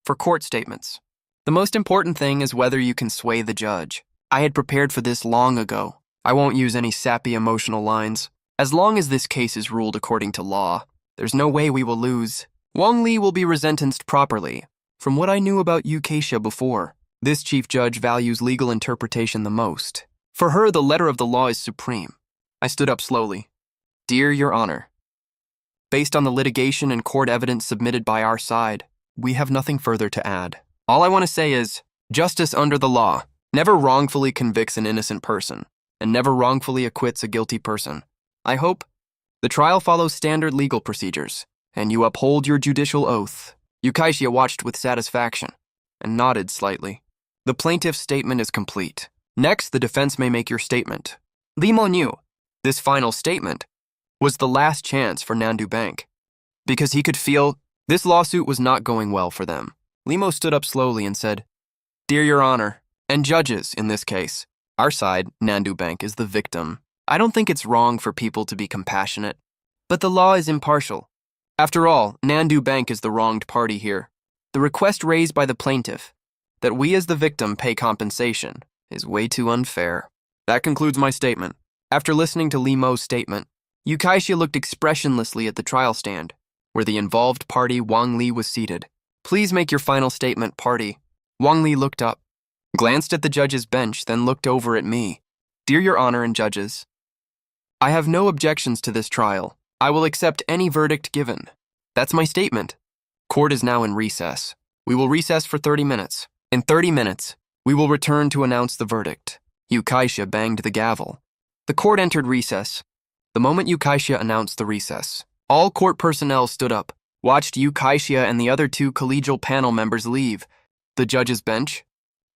For court statements, the most important thing is whether you can sway the judge. I had prepared for this long ago. I won't use any sappy emotional lines. As long as this case is ruled according to law, there's no way we will lose. Wang Li will be resentenced properly. From what I knew about Yukaishia before, this chief judge values legal interpretation the most. For her, the letter of the law is supreme. I stood up slowly. Dear Your Honor, based on the litigation and court evidence submitted by our side, we have nothing further to add. All I want to say is, justice under the law never wrongfully convicts an innocent person and never wrongfully acquits a guilty person. I hope the trial follows standard legal procedures and you uphold your judicial oath. Yukaishia watched with satisfaction and nodded slightly. The plaintiff's statement is complete. Next, the defense may make your statement. Lee Mo knew this final statement was the last chance for Nandu Bank, because he could feel this lawsuit was not going well for them. Lee Mo stood up slowly and said, "Dear Your Honor, and judges in this case, our side, Nandu Bank, is the victim. I don't think it's wrong for people to be compassionate, but the law is impartial. After all, Nandu Bank is the wronged party here. The request raised by the plaintiff, that we as the victim pay compensation, is way too unfair." That concludes my statement. After listening to Lee Mo's statement, Yu Kaixia looked expressionlessly at the trial stand, where the involved party Wang Li was seated. "Please make your final statement, party." Wang Li looked up, glanced at the judge's bench, then looked over at me. "Dear Your Honor and judges, I have no objections to this trial. I will accept any verdict given." That's my statement. Court is now in recess. We will recess for 30 minutes. In 30 minutes, we will return to announce the verdict. Yu Kaixia banged the gavel. The court entered recess. The moment Yu Kaixia announced the recess, all court personnel stood up, watched Yu Kaixia and the other two collegial panel members leave the judge's bench.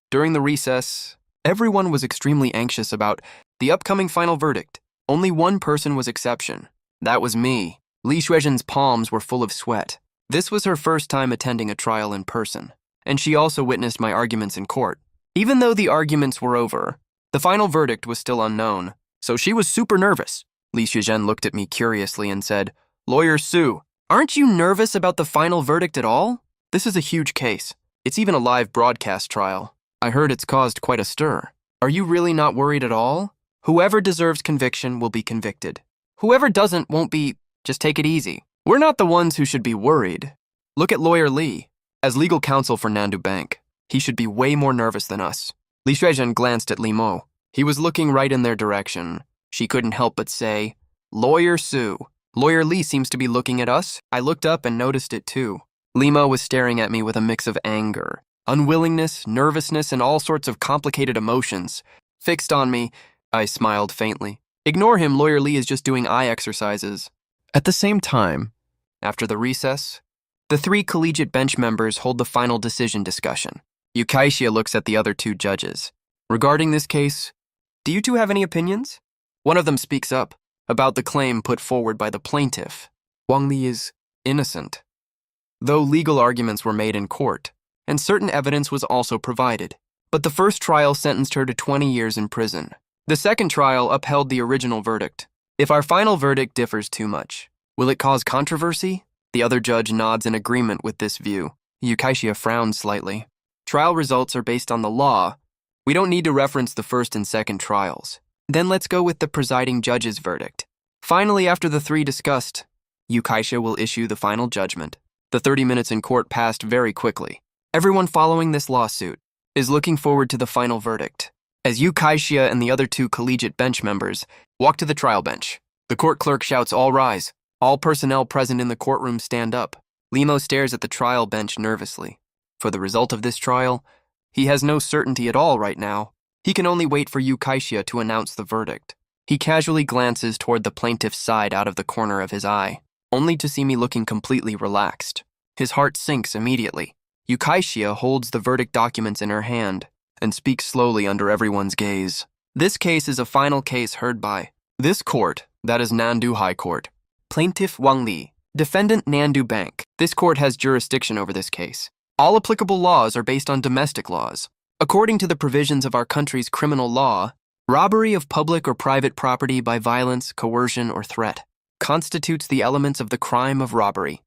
During the recess, everyone was extremely anxious about the upcoming final verdict. Only one person was exception. That was me. Li Xuezhen's palms were full of sweat. This was her first time attending a trial in person, and she also witnessed my arguments in court. Even though the arguments were over, the final verdict was still unknown, so she was super nervous. Li Xuezhen looked at me curiously and said, "Lawyer Su, aren't you nervous about the final verdict at all? This is a huge case. It's even a live broadcast trial. I heard it's caused quite a stir. Are you really not worried at all? Whoever deserves conviction will be convicted. Whoever doesn't won't be. Just take it easy. We're not the ones who should be worried. Look at Lawyer Li. As legal counsel for Nandu Bank, he should be way more nervous than us." Li Xuezhen glanced at Li Mo. He was looking right in their direction. She couldn't help but say, "Lawyer Su. Lawyer Li seems to be looking at us." I looked up and noticed it too. Li Mo was staring at me with a mix of anger, unwillingness, nervousness, and all sorts of complicated emotions. Fixed on me, I smiled faintly. "Ignore him, Lawyer Li is just doing eye exercises." At the same time, after the recess, the three collegiate bench members hold the final decision discussion. Yu Kaixia looks at the other two judges. "Regarding this case, do you two have any opinions?" One of them speaks up about the claim put forward by the plaintiff. Wang Li is innocent, though legal arguments were made in court, and certain evidence was also provided. But the first trial sentenced her to 20 years in prison. The second trial upheld the original verdict. If our final verdict differs too much, will it cause controversy? The other judge nods in agreement with this view. Yu Kaixia frowns slightly. Trial results are based on the law. We don't need to reference the first and second trials. Then let's go with the presiding judge's verdict. Finally, after the three discussed, Yu Kaixia will issue the final judgment. The 30 minutes in court passed very quickly. Everyone following this lawsuit is looking forward to the final verdict. As Yu Kaixia and the other two collegiate bench members walk to the trial bench, the court clerk shouts, "All rise." All personnel present in the courtroom stand up. Li Mo stares at the trial bench nervously. For the result of this trial, he has no certainty at all right now. He can only wait for Yu Kaixia to announce the verdict. He casually glances toward the plaintiff's side out of the corner of his eye, only to see me looking completely relaxed. His heart sinks immediately. Yu Kaixia holds the verdict documents in her hand and speaks slowly under everyone's gaze. This case is a final case heard by this court, that is Nandu High Court. Plaintiff Wang Li, defendant Nandu Bank. This court has jurisdiction over this case. All applicable laws are based on domestic laws. According to the provisions of our country's criminal law, robbery of public or private property by violence, coercion, or threat constitutes the elements of the crime of robbery.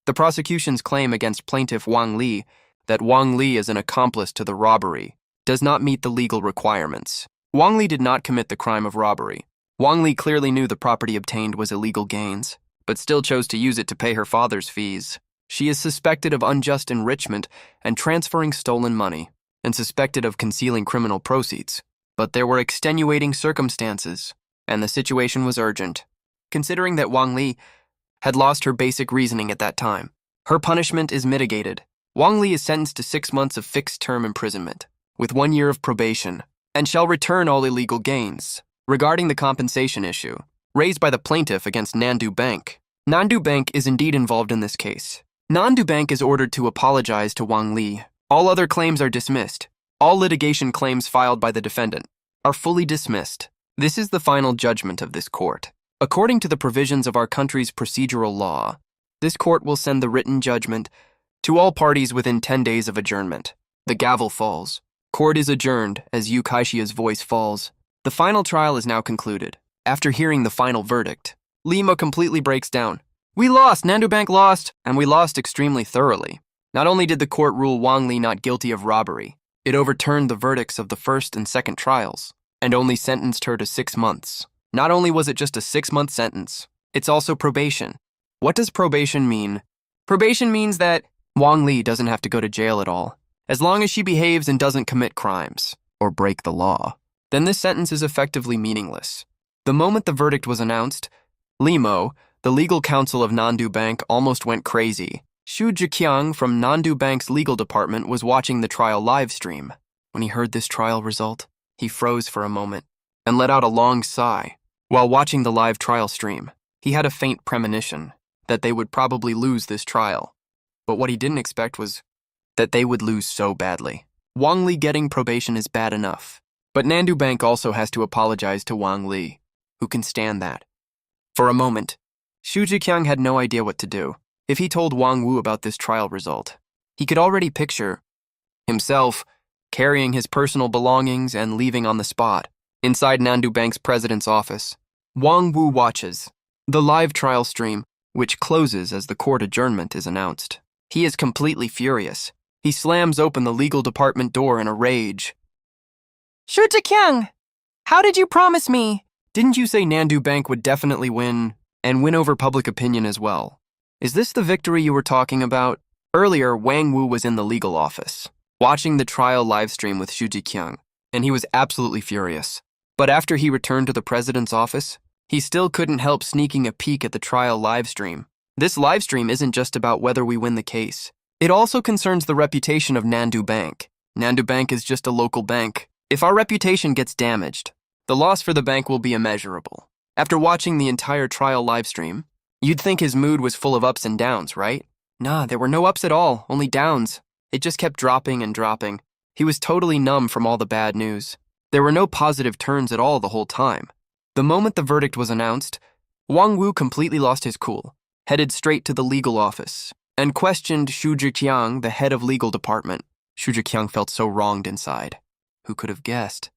The prosecution's claim against plaintiff Wang Li that Wang Li is an accomplice to the robbery does not meet the legal requirements. Wang Li did not commit the crime of robbery. Wang Li clearly knew the property obtained was illegal gains, but still chose to use it to pay her father's fees. She is suspected of unjust enrichment and transferring stolen money, and suspected of concealing criminal proceeds. But there were extenuating circumstances, and the situation was urgent. Considering that Wang Li had lost her basic reasoning at that time, her punishment is mitigated. Wang Li is sentenced to 6 months of fixed-term imprisonment, with 1 year of probation, and shall return all illegal gains. Regarding the compensation issue raised by the plaintiff against Nandu Bank, Nandu Bank is indeed involved in this case. Nandu Bank is ordered to apologize to Wang Li. All other claims are dismissed. All litigation claims filed by the defendant are fully dismissed. This is the final judgment of this court. According to the provisions of our country's procedural law, this court will send the written judgment to all parties within 10 days of adjournment. The gavel falls. Court is adjourned as Yu Kaishia's voice falls. The final trial is now concluded. After hearing the final verdict, Lima completely breaks down. We lost, Nandu Bank lost, and we lost extremely thoroughly. Not only did the court rule Wang Li not guilty of robbery, it overturned the verdicts of the first and second trials, and only sentenced her to 6 months. Not only was it just a 6-month sentence, it's also probation. What does probation mean? Probation means that Wang Li doesn't have to go to jail at all, as long as she behaves and doesn't commit crimes or break the law. Then this sentence is effectively meaningless. The moment the verdict was announced, Limo, the legal counsel of Nandu Bank, almost went crazy. Xu Jiqiang from Nandu Bank's legal department was watching the trial live stream. When he heard this trial result, he froze for a moment and let out a long sigh. While watching the live trial stream, he had a faint premonition that they would probably lose this trial. But what he didn't expect was that they would lose so badly. Wang Li getting probation is bad enough, but Nandu Bank also has to apologize to Wang Li. Who can stand that? For a moment, Xu Jiqiang had no idea what to do. If he told Wang Wu about this trial result, he could already picture himself carrying his personal belongings and leaving on the spot. Inside Nandu Bank's president's office, Wang Wu watches the live trial stream, which closes as the court adjournment is announced. He is completely furious. He slams open the legal department door in a rage. Xu Jiqiang, how did you promise me? Didn't you say Nandu Bank would definitely win, and win over public opinion as well? Is this the victory you were talking about? Earlier, Wang Wu was in the legal office, watching the trial live stream with Xu Jiqiang, and he was absolutely furious. But after he returned to the president's office, he still couldn't help sneaking a peek at the trial live stream. This live stream isn't just about whether we win the case. It also concerns the reputation of Nandu Bank. Nandu Bank is just a local bank. If our reputation gets damaged, the loss for the bank will be immeasurable. After watching the entire trial live stream, you'd think his mood was full of ups and downs, right? Nah, there were no ups at all, only downs. It just kept dropping and dropping. He was totally numb from all the bad news. There were no positive turns at all the whole time. The moment the verdict was announced, Wang Wu completely lost his cool, headed straight to the legal office, and questioned Xu Jiqiang, the head of legal department. Xu Jiqiang felt so wronged inside. Who could have guessed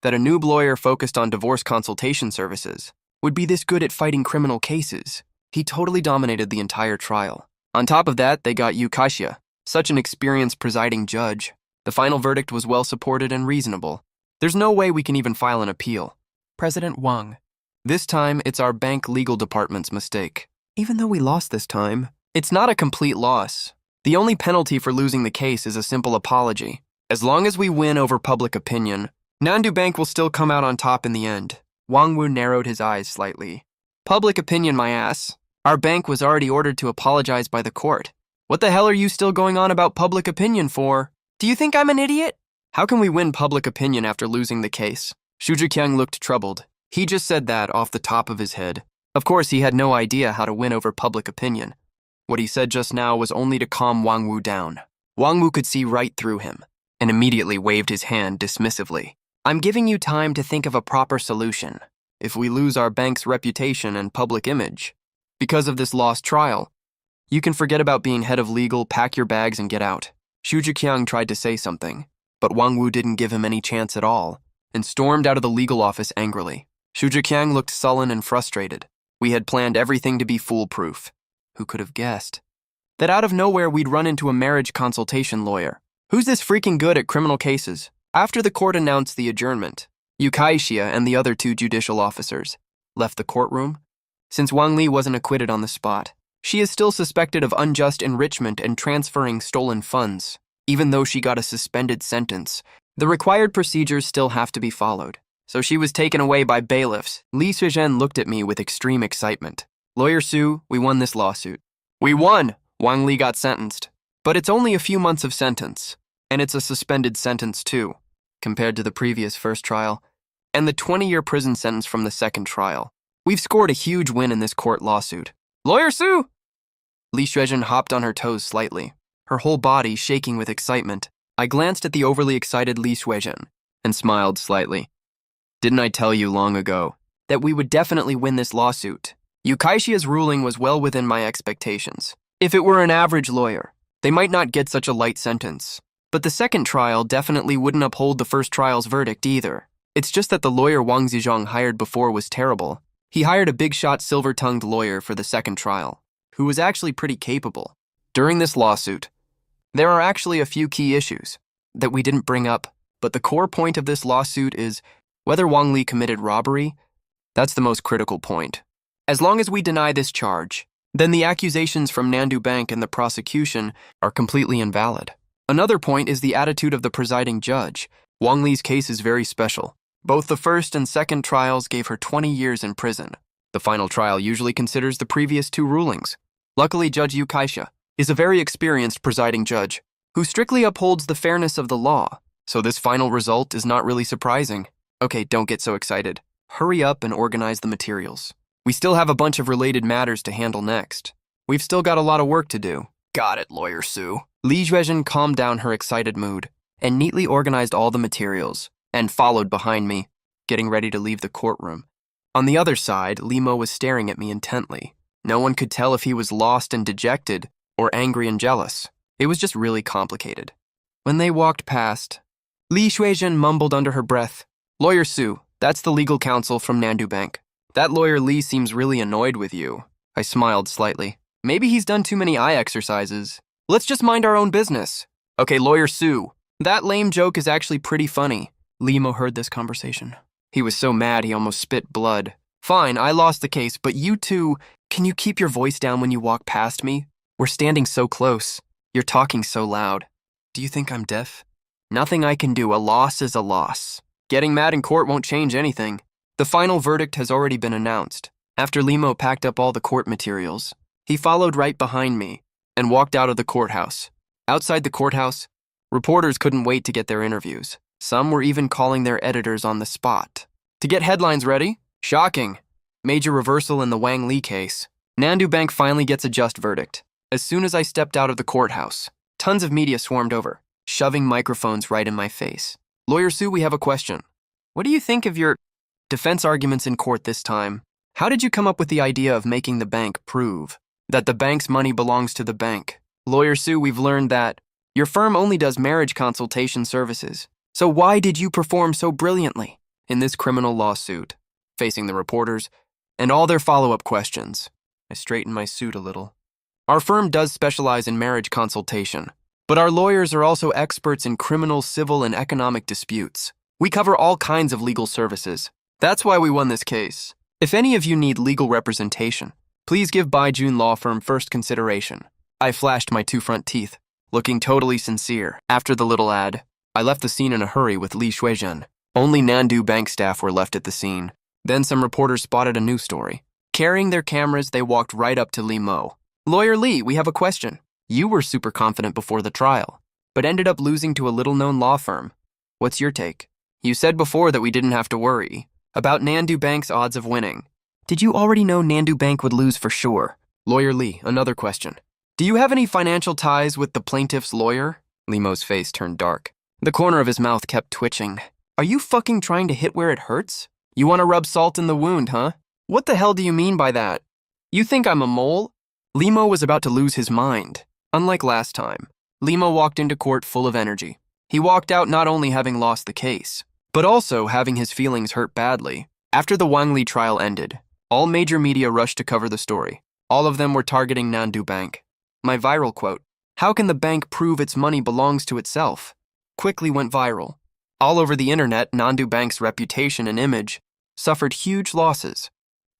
that a noob lawyer focused on divorce consultation services would be this good at fighting criminal cases? He totally dominated the entire trial. On top of that, they got Yu Kaixia, such an experienced presiding judge. The final verdict was well supported and reasonable. There's no way we can even file an appeal. President Wang, this time it's our bank legal department's mistake. Even though we lost this time, it's not a complete loss. The only penalty for losing the case is a simple apology. As long as we win over public opinion, Nandu Bank will still come out on top in the end. Wang Wu narrowed his eyes slightly. Public opinion, my ass. Our bank was already ordered to apologize by the court. What the hell are you still going on about public opinion for? Do you think I'm an idiot? How can we win public opinion after losing the case? Xu Jiqiang looked troubled. He just said that off the top of his head. Of course, he had no idea how to win over public opinion. What he said just now was only to calm Wang Wu down. Wang Wu could see right through him, and immediately waved his hand dismissively. I'm giving you time to think of a proper solution. If we lose our bank's reputation and public image because of this lost trial, you can forget about being head of legal, pack your bags, and get out. Xu Jiqiang tried to say something, but Wang Wu didn't give him any chance at all, and stormed out of the legal office angrily. Xu Jiqiang looked sullen and frustrated. We had planned everything to be foolproof. Who could have guessed that out of nowhere we'd run into a marriage consultation lawyer? Who's this freaking good at criminal cases? After the court announced the adjournment, Yu Kaixia and the other 2 judicial officers left the courtroom. Since Wang Li wasn't acquitted on the spot, she is still suspected of unjust enrichment and transferring stolen funds. Even though she got a suspended sentence, the required procedures still have to be followed. So she was taken away by bailiffs. Li Suizhen looked at me with extreme excitement. Lawyer Su, we won this lawsuit. We won! Wang Li got sentenced. But it's only a few months of sentence. And it's a suspended sentence too, compared to the previous first trial, and the 20-year prison sentence from the second trial. We've scored a huge win in this court lawsuit. Lawyer Su! Li Suizhen hopped on her toes slightly, her whole body shaking with excitement. I glanced at the overly excited Li Shuizhen and smiled slightly. Didn't I tell you long ago that we would definitely win this lawsuit? Yukaishia's ruling was well within my expectations. If it were an average lawyer, they might not get such a light sentence. But the second trial definitely wouldn't uphold the first trial's verdict either. It's just that the lawyer Wang Zizhong hired before was terrible. He hired a big-shot silver-tongued lawyer for the second trial, who was actually pretty capable. During this lawsuit, there are actually a few key issues that we didn't bring up, but the core point of this lawsuit is whether Wang Li committed robbery. That's the most critical point. As long as we deny this charge, then the accusations from Nandu Bank and the prosecution are completely invalid. Another point is the attitude of the presiding judge. Wang Li's case is very special. Both the first and second trials gave her 20 years in prison. The final trial usually considers the previous two rulings. Luckily, Judge Yu Kaixia is a very experienced presiding judge who strictly upholds the fairness of the law, so this final result is not really surprising. Okay, don't get so excited. Hurry up and organize the materials. We still have a bunch of related matters to handle next. We've still got a lot of work to do. Got it, Lawyer Su. Li Shuizhen calmed down her excited mood and neatly organized all the materials and followed behind me, getting ready to leave the courtroom. On the other side, Limo was staring at me intently. No one could tell if he was lost and dejected or angry and jealous. It was just really complicated. When they walked past, Li Shuizhen mumbled under her breath, "Lawyer Su, that's the legal counsel from Nandu Bank. That lawyer Li seems really annoyed with you." I smiled slightly. Maybe he's done too many eye exercises. Let's just mind our own business. Okay, Lawyer Su, that lame joke is actually pretty funny. Limo heard this conversation. He was so mad he almost spit blood. Fine, I lost the case, but you two, can you keep your voice down when you walk past me? We're standing so close. You're talking so loud. Do you think I'm deaf? Nothing I can do. A loss is a loss. Getting mad in court won't change anything. The final verdict has already been announced. After Limo packed up all the court materials, he followed right behind me and walked out of the courthouse. Outside the courthouse, reporters couldn't wait to get their interviews. Some were even calling their editors on the spot. To get headlines ready, shocking. Major reversal in the Wang Li case. Nandu Bank finally gets a just verdict. As soon as I stepped out of the courthouse, tons of media swarmed over, shoving microphones right in my face. Lawyer Su, we have a question. What do you think of your defense arguments in court this time? How did you come up with the idea of making the bank prove that the bank's money belongs to the bank? Lawyer Su, we've learned that your firm only does marriage consultation services. So why did you perform so brilliantly in this criminal lawsuit? Facing the reporters and all their follow-up questions, I straightened my suit a little. Our firm does specialize in marriage consultation, but our lawyers are also experts in criminal, civil, and economic disputes. We cover all kinds of legal services. That's why we won this case. If any of you need legal representation, please give Baijun Law Firm first consideration. I flashed my two front teeth, looking totally sincere. After the little ad, I left the scene in a hurry with Li Shuizhen. Only Nandu Bank staff were left at the scene. Then some reporters spotted a news story. Carrying their cameras, they walked right up to Li Mo. Lawyer Li, we have a question. You were super confident before the trial, but ended up losing to a little-known law firm. What's your take? You said before that we didn't have to worry about Nandu Bank's odds of winning. Did you already know Nandu Bank would lose for sure? Lawyer Li, another question. Do you have any financial ties with the plaintiff's lawyer? Limo's face turned dark. The corner of his mouth kept twitching. Are you fucking trying to hit where it hurts? You want to rub salt in the wound, huh? What the hell do you mean by that? You think I'm a mole? Limo was about to lose his mind. Unlike last time, Limo walked into court full of energy. He walked out not only having lost the case, but also having his feelings hurt badly. After the Wang Li trial ended, all major media rushed to cover the story. All of them were targeting Nandu Bank. My viral quote, "How can the bank prove its money belongs to itself?" quickly went viral. All over the internet, Nandu Bank's reputation and image suffered huge losses.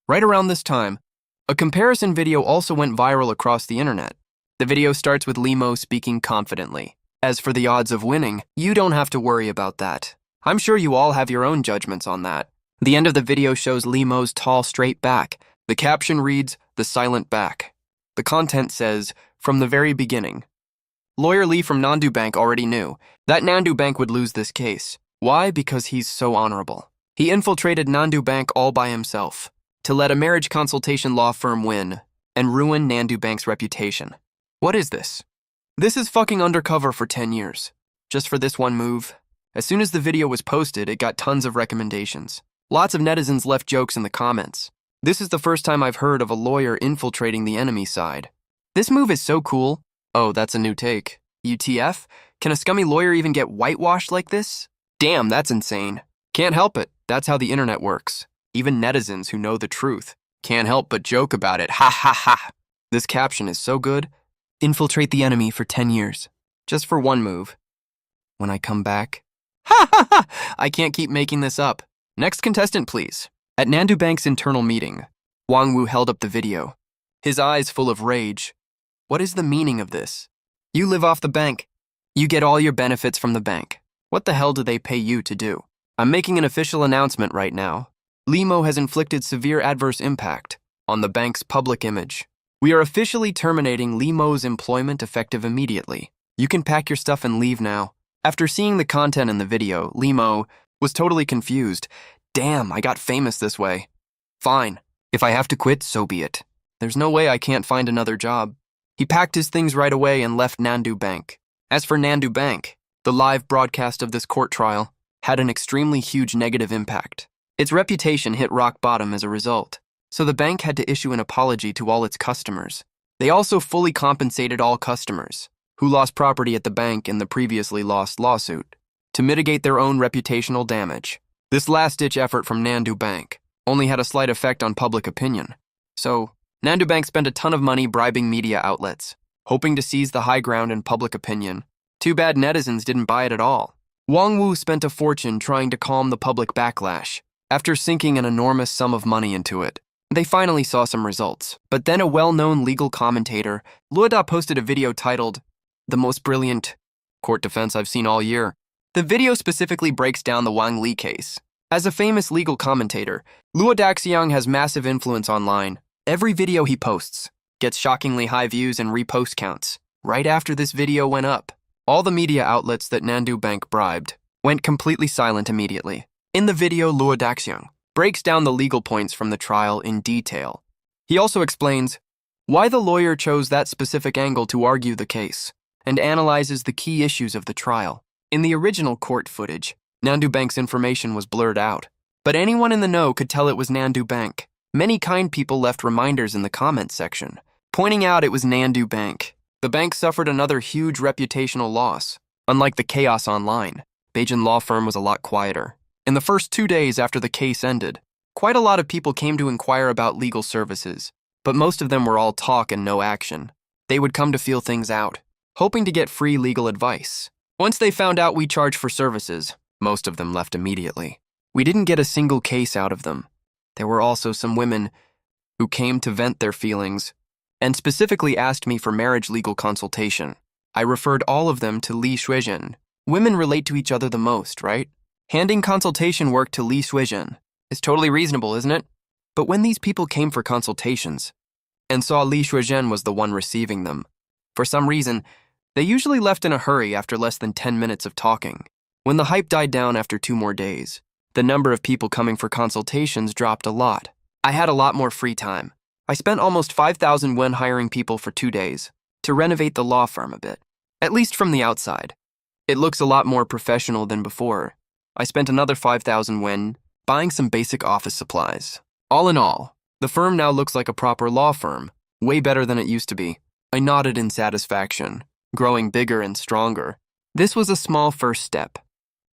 Right around this time, a comparison video also went viral across the internet. The video starts with Limo speaking confidently. As for the odds of winning, you don't have to worry about that. I'm sure you all have your own judgments on that. The end of the video shows Limo's tall, straight back. The caption reads, "The silent back." The content says, "From the very beginning." Lawyer Li from Nandu Bank already knew that Nandu Bank would lose this case. Why? Because he's so honorable. He infiltrated Nandu Bank all by himself to let a marriage consultation law firm win and ruin Nandu Bank's reputation. What is this? This is fucking undercover for 10 years. just for this one move. As soon as the video was posted, it got tons of recommendations. Lots of netizens left jokes in the comments. This is the first time I've heard of a lawyer infiltrating the enemy side. This move is so cool. Oh, that's a new take. UTF? Can a scummy lawyer even get whitewashed like this? Damn, that's insane. Can't help it. That's how the internet works. Even netizens who know the truth can't help but joke about it. Ha ha ha. This caption is so good. Infiltrate the enemy for 10 years. Just for one move. When I come back. Ha ha ha! I can't keep making this up. Next contestant, please. At Nandu Bank's internal meeting, Wang Wu held up the video, his eyes full of rage. What is the meaning of this? You live off the bank. You get all your benefits from the bank. What the hell do they pay you to do? I'm making an official announcement right now. Limo has inflicted severe adverse impact on the bank's public image. We are officially terminating Limo's employment effective immediately. You can pack your stuff and leave now. After seeing the content in the video, Limo was totally confused. Damn, I got famous this way. Fine. If I have to quit, so be it. There's no way I can't find another job. He packed his things right away and left Nandu Bank. As for Nandu Bank, the live broadcast of this court trial had an extremely huge negative impact. Its reputation hit rock bottom as a result, so the bank had to issue an apology to all its customers. They also fully compensated all customers who lost property at the bank in the previously lost lawsuit to mitigate their own reputational damage. This last-ditch effort from Nandu Bank only had a slight effect on public opinion. So, Nandu Bank spent a ton of money bribing media outlets, hoping to seize the high ground in public opinion. Too bad netizens didn't buy it at all. Wang Wu spent a fortune trying to calm the public backlash. After sinking an enormous sum of money into it, they finally saw some results. But then a well-known legal commentator, Luoda, posted a video titled, "The Most Brilliant Court Defense I've Seen All Year." The video specifically breaks down the Wang Li case. As a famous legal commentator, Luo Daxiang has massive influence online. Every video he posts gets shockingly high views and repost counts. Right after this video went up, all the media outlets that Nandu Bank bribed went completely silent immediately. In the video, Luo Daxiang breaks down the legal points from the trial in detail. He also explains why the lawyer chose that specific angle to argue the case and analyzes the key issues of the trial. In the original court footage, Nandu Bank's information was blurred out, but anyone in the know could tell it was Nandu Bank. Many kind people left reminders in the comments section, pointing out it was Nandu Bank. The bank suffered another huge reputational loss. Unlike the chaos online, Beijing law firm was a lot quieter. In the first 2 days after the case ended, quite a lot of people came to inquire about legal services, but most of them were all talk and no action. They would come to feel things out, hoping to get free legal advice. Once they found out we charge for services, most of them left immediately. We didn't get a single case out of them. There were also some women who came to vent their feelings and specifically asked me for marriage legal consultation. I referred all of them to Li Shuizhen. Women relate to each other the most, right? Handing consultation work to Li Shuizhen is totally reasonable, isn't it? But when these people came for consultations and saw Li Shuizhen was the one receiving them, for some reason, they usually left in a hurry after less than 10 minutes of talking. When the hype died down after 2 more days, the number of people coming for consultations dropped a lot. I had a lot more free time. I spent almost 5,000 wen hiring people for 2 days to renovate the law firm a bit, at least from the outside. It looks a lot more professional than before. I spent another 5,000 wen buying some basic office supplies. All in all, the firm now looks like a proper law firm, way better than it used to be. I nodded in satisfaction, growing bigger and stronger. This was a small first step,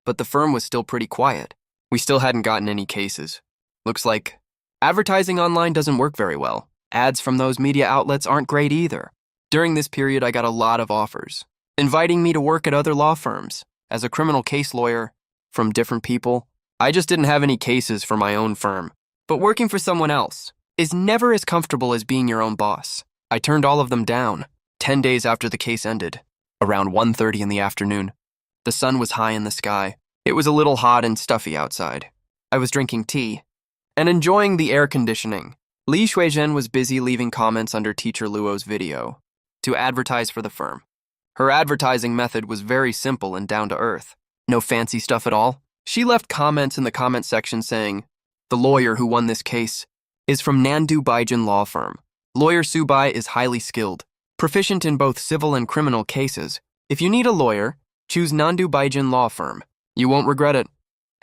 but the firm was still pretty quiet. We still hadn't gotten any cases. Looks like advertising online doesn't work very well. Ads from those media outlets aren't great either. During this period, I got a lot of offers, inviting me to work at other law firms as a criminal case lawyer from different people. I just didn't have any cases for my own firm. But working for someone else is never as comfortable as being your own boss. I turned all of them down. 10 days after the case ended, around 1:30 in the afternoon. The sun was high in the sky. It was a little hot and stuffy outside. I was drinking tea and enjoying the air conditioning. Li Shuizhen was busy leaving comments under Teacher Luo's video to advertise for the firm. Her advertising method was very simple and down to earth. No fancy stuff at all. She left comments in the comment section saying, "The lawyer who won this case is from Nandu Baijin Law Firm. Lawyer Subai is highly skilled, proficient in both civil and criminal cases. If you need a lawyer, Choose Nandu Baijin Law Firm. You won't regret it.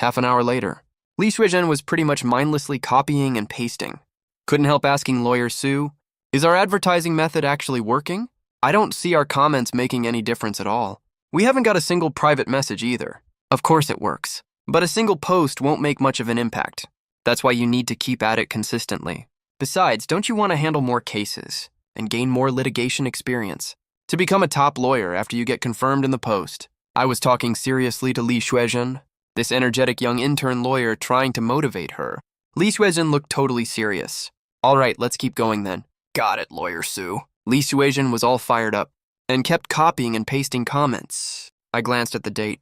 Half an hour later, Li Xuezhen was pretty much mindlessly copying and pasting. Couldn't help asking Lawyer Sue, is our advertising method actually working? I don't see our comments making any difference at all. We haven't got a single private message either. Of course it works, but a single post won't make much of an impact. That's why you need to keep at it consistently. Besides, don't you want to handle more cases and gain more litigation experience? To become a top lawyer after you get confirmed in the post. I was talking seriously to Li Xuezhen, this energetic young intern lawyer trying to motivate her. Li Xuezhen looked totally serious. All right, let's keep going then. Got it, Lawyer Sue. Li Xuezhen was all fired up and kept copying and pasting comments. I glanced at the date.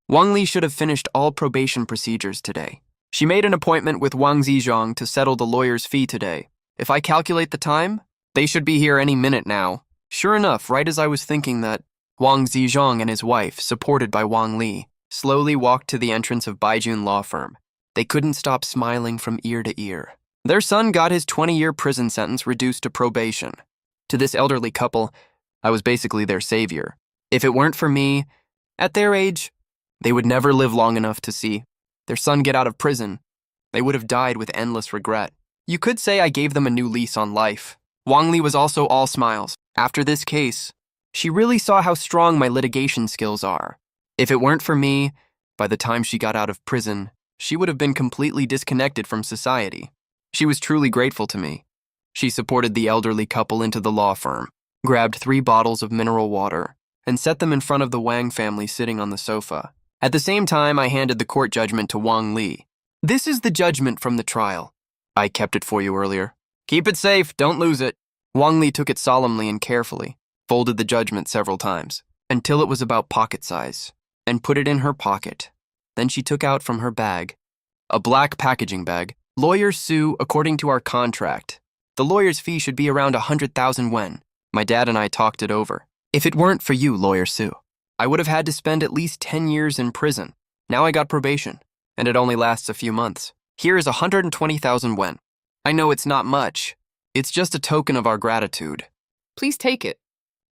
Wang Li should have finished all probation procedures today. She made an appointment with Wang Zizhong to settle the lawyer's fee today. If I calculate the time, they should be here any minute now. Sure enough, right as I was thinking that, Wang Zizhong and his wife, supported by Wang Li, slowly walked to the entrance of Baijun Law Firm. They couldn't stop smiling from ear to ear. Their son got his 20-year prison sentence reduced to probation. To this elderly couple, I was basically their savior. If it weren't for me, at their age, they would never live long enough to see their son get out of prison. They would have died with endless regret. You could say I gave them a new lease on life. Wang Li was also all smiles. After this case, she really saw how strong my litigation skills are. If it weren't for me, by the time she got out of prison, she would have been completely disconnected from society. She was truly grateful to me. She supported the elderly couple into the law firm, grabbed 3 bottles of mineral water, and set them in front of the Wang family sitting on the sofa. At the same time, I handed the court judgment to Wang Li. This is the judgment from the trial. I kept it for you earlier. Keep it safe, don't lose it. Wang Li took it solemnly and carefully, folded the judgment several times, until it was about pocket size, and put it in her pocket. Then she took out from her bag, a black packaging bag. Lawyer Sue, according to our contract, the lawyer's fee should be around 100,000 wen. My dad and I talked it over. If it weren't for you, Lawyer Sue, I would have had to spend at least 10 years in prison. Now I got probation, and it only lasts a few months. Here is 120,000 wen. I know it's not much. It's just a token of our gratitude. Please take it.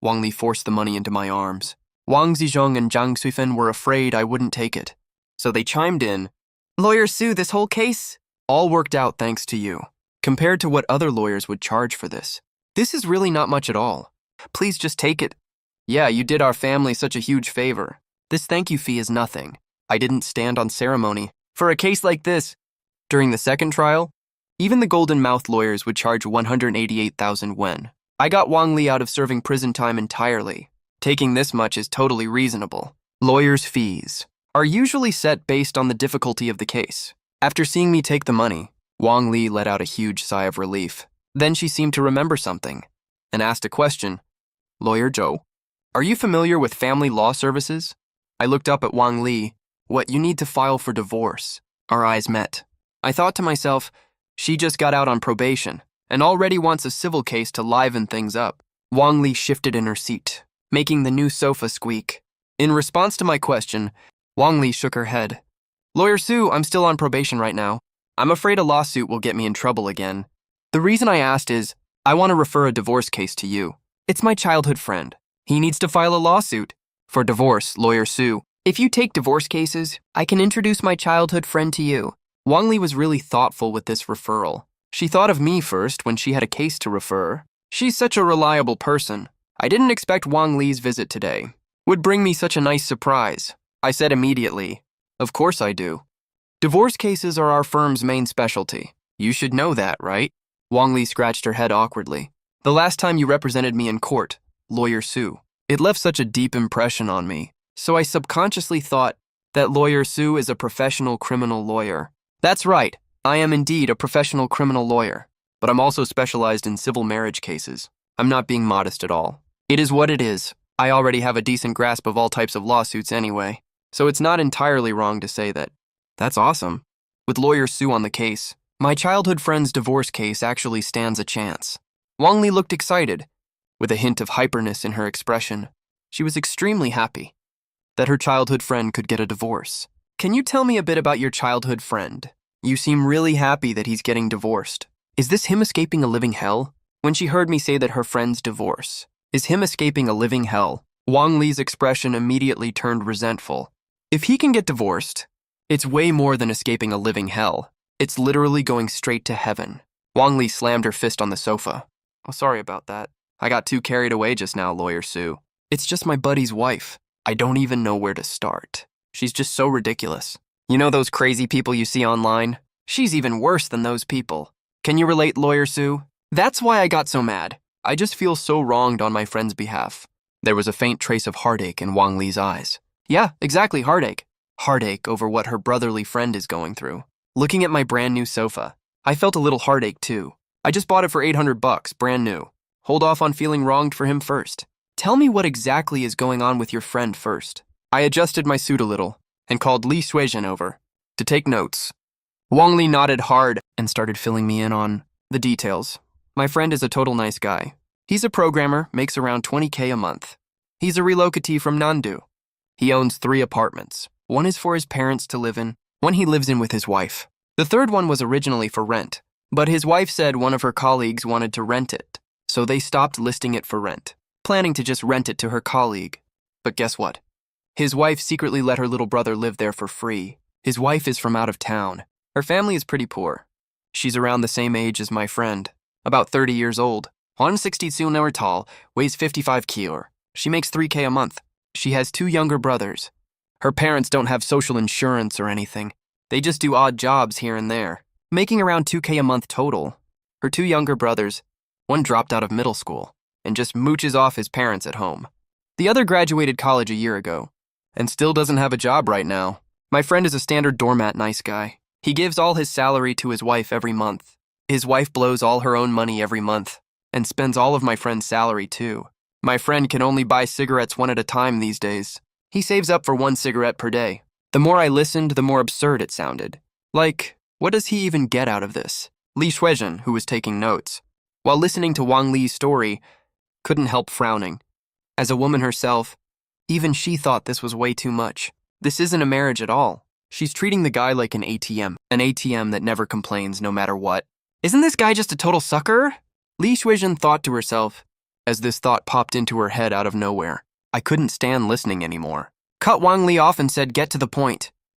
Wang Li forced the money into my arms. Wang Zizhong and Zhang Suifen were afraid I wouldn't take it, so they chimed in. Lawyer Sue, this whole case all worked out thanks to you. Compared to what other lawyers would charge for this, this is really not much at all. Please just take it. Yeah, you did our family such a huge favor. This thank you fee is nothing. I didn't stand on ceremony. For a case like this, during the second trial, even the golden-mouthed lawyers would charge 188,000 wen. I got Wang Li out of serving prison time entirely. Taking this much is totally reasonable. Lawyers' fees are usually set based on the difficulty of the case. After seeing me take the money, Wang Li let out a huge sigh of relief. Then she seemed to remember something and asked a question. Lawyer Zhou, are you familiar with family law services? I looked up at Wang Li. What, you need to file for divorce? Our eyes met. I thought to myself, she just got out on probation and already wants a civil case to liven things up. Wang Li shifted in her seat, making the new sofa squeak. In response to my question, Wang Li shook her head. Lawyer Sue, I'm still on probation right now. I'm afraid a lawsuit will get me in trouble again. The reason I asked is, I want to refer a divorce case to you. It's my childhood friend. He needs to file a lawsuit. For divorce, Lawyer Sue. If you take divorce cases, I can introduce my childhood friend to you. Wang Li was really thoughtful with this referral. She thought of me first when she had a case to refer. She's such a reliable person. I didn't expect Wang Li's visit today would bring me such a nice surprise. I said immediately, of course I do. Divorce cases are our firm's main specialty. You should know that, right? Wang Li scratched her head awkwardly. The last time you represented me in court, Lawyer Sue, it left such a deep impression on me. So I subconsciously thought that Lawyer Sue is a professional criminal lawyer. That's right, I am indeed a professional criminal lawyer, but I'm also specialized in civil marriage cases. I'm not being modest at all. It is what it is. I already have a decent grasp of all types of lawsuits anyway, so it's not entirely wrong to say that. That's awesome. With Lawyer Sue on the case, my childhood friend's divorce case actually stands a chance. Wang Li looked excited, with a hint of hyperness in her expression. She was extremely happy that her childhood friend could get a divorce. Can you tell me a bit about your childhood friend? You seem really happy that he's getting divorced. Is this him escaping a living hell? When she heard me say that her friend's divorce is him escaping a living hell, Wang Li's expression immediately turned resentful. If he can get divorced, it's way more than escaping a living hell. It's literally going straight to heaven. Wang Li slammed her fist on the sofa. Oh, sorry about that. I got too carried away just now, Lawyer Sue. It's just my buddy's wife. I don't even know where to start. She's just so ridiculous. You know those crazy people you see online? She's even worse than those people. Can you relate, Lawyer Sue? That's why I got so mad. I just feel so wronged on my friend's behalf. There was a faint trace of heartache in Wang Li's eyes. Yeah, exactly, heartache. Heartache over what her brotherly friend is going through. Looking at my brand new sofa, I felt a little heartache too. I just bought it for $800, brand new. Hold off on feeling wronged for him first. Tell me what exactly is going on with your friend first. I adjusted my suit a little and called Li Suizhen over to take notes. Wang Li nodded hard and started filling me in on the details. My friend is a total nice guy. He's a programmer, makes around $20K a month. He's a relocatee from Nandu. He owns 3 apartments. One is for his parents to live in, one he lives in with his wife. The third one was originally for rent, but his wife said one of her colleagues wanted to rent it, so they stopped listing it for rent, planning to just rent it to her colleague. But guess what? His wife secretly let her little brother live there for free. His wife is from out of town. Her family is pretty poor. She's around the same age as my friend, about 30 years old. 162 tall, weighs 55 kg. She makes $3K a month. She has 2 younger brothers. Her parents don't have social insurance or anything. They just do odd jobs here and there, making around $2K a month total. Her 2 younger brothers, one dropped out of middle school and just mooches off his parents at home. The other graduated college a year ago and still doesn't have a job right now. My friend is a standard doormat nice guy. He gives all his salary to his wife every month. His wife blows all her own money every month and spends all of my friend's salary too. My friend can only buy cigarettes 1 at a time these days. He saves up for 1 cigarette per day. The more I listened, the more absurd it sounded. Like, what does he even get out of this? Li Suizhen, who was taking notes, while listening to Wang Li's story, couldn't help frowning. As a woman herself, even she thought this was way too much. This isn't a marriage at all. She's treating the guy like an ATM that never complains no matter what. Isn't this guy just a total sucker? Li Suizhen thought to herself, as this thought popped into her head out of nowhere. I couldn't stand listening anymore. Cut Wang Li off and said, get to the point.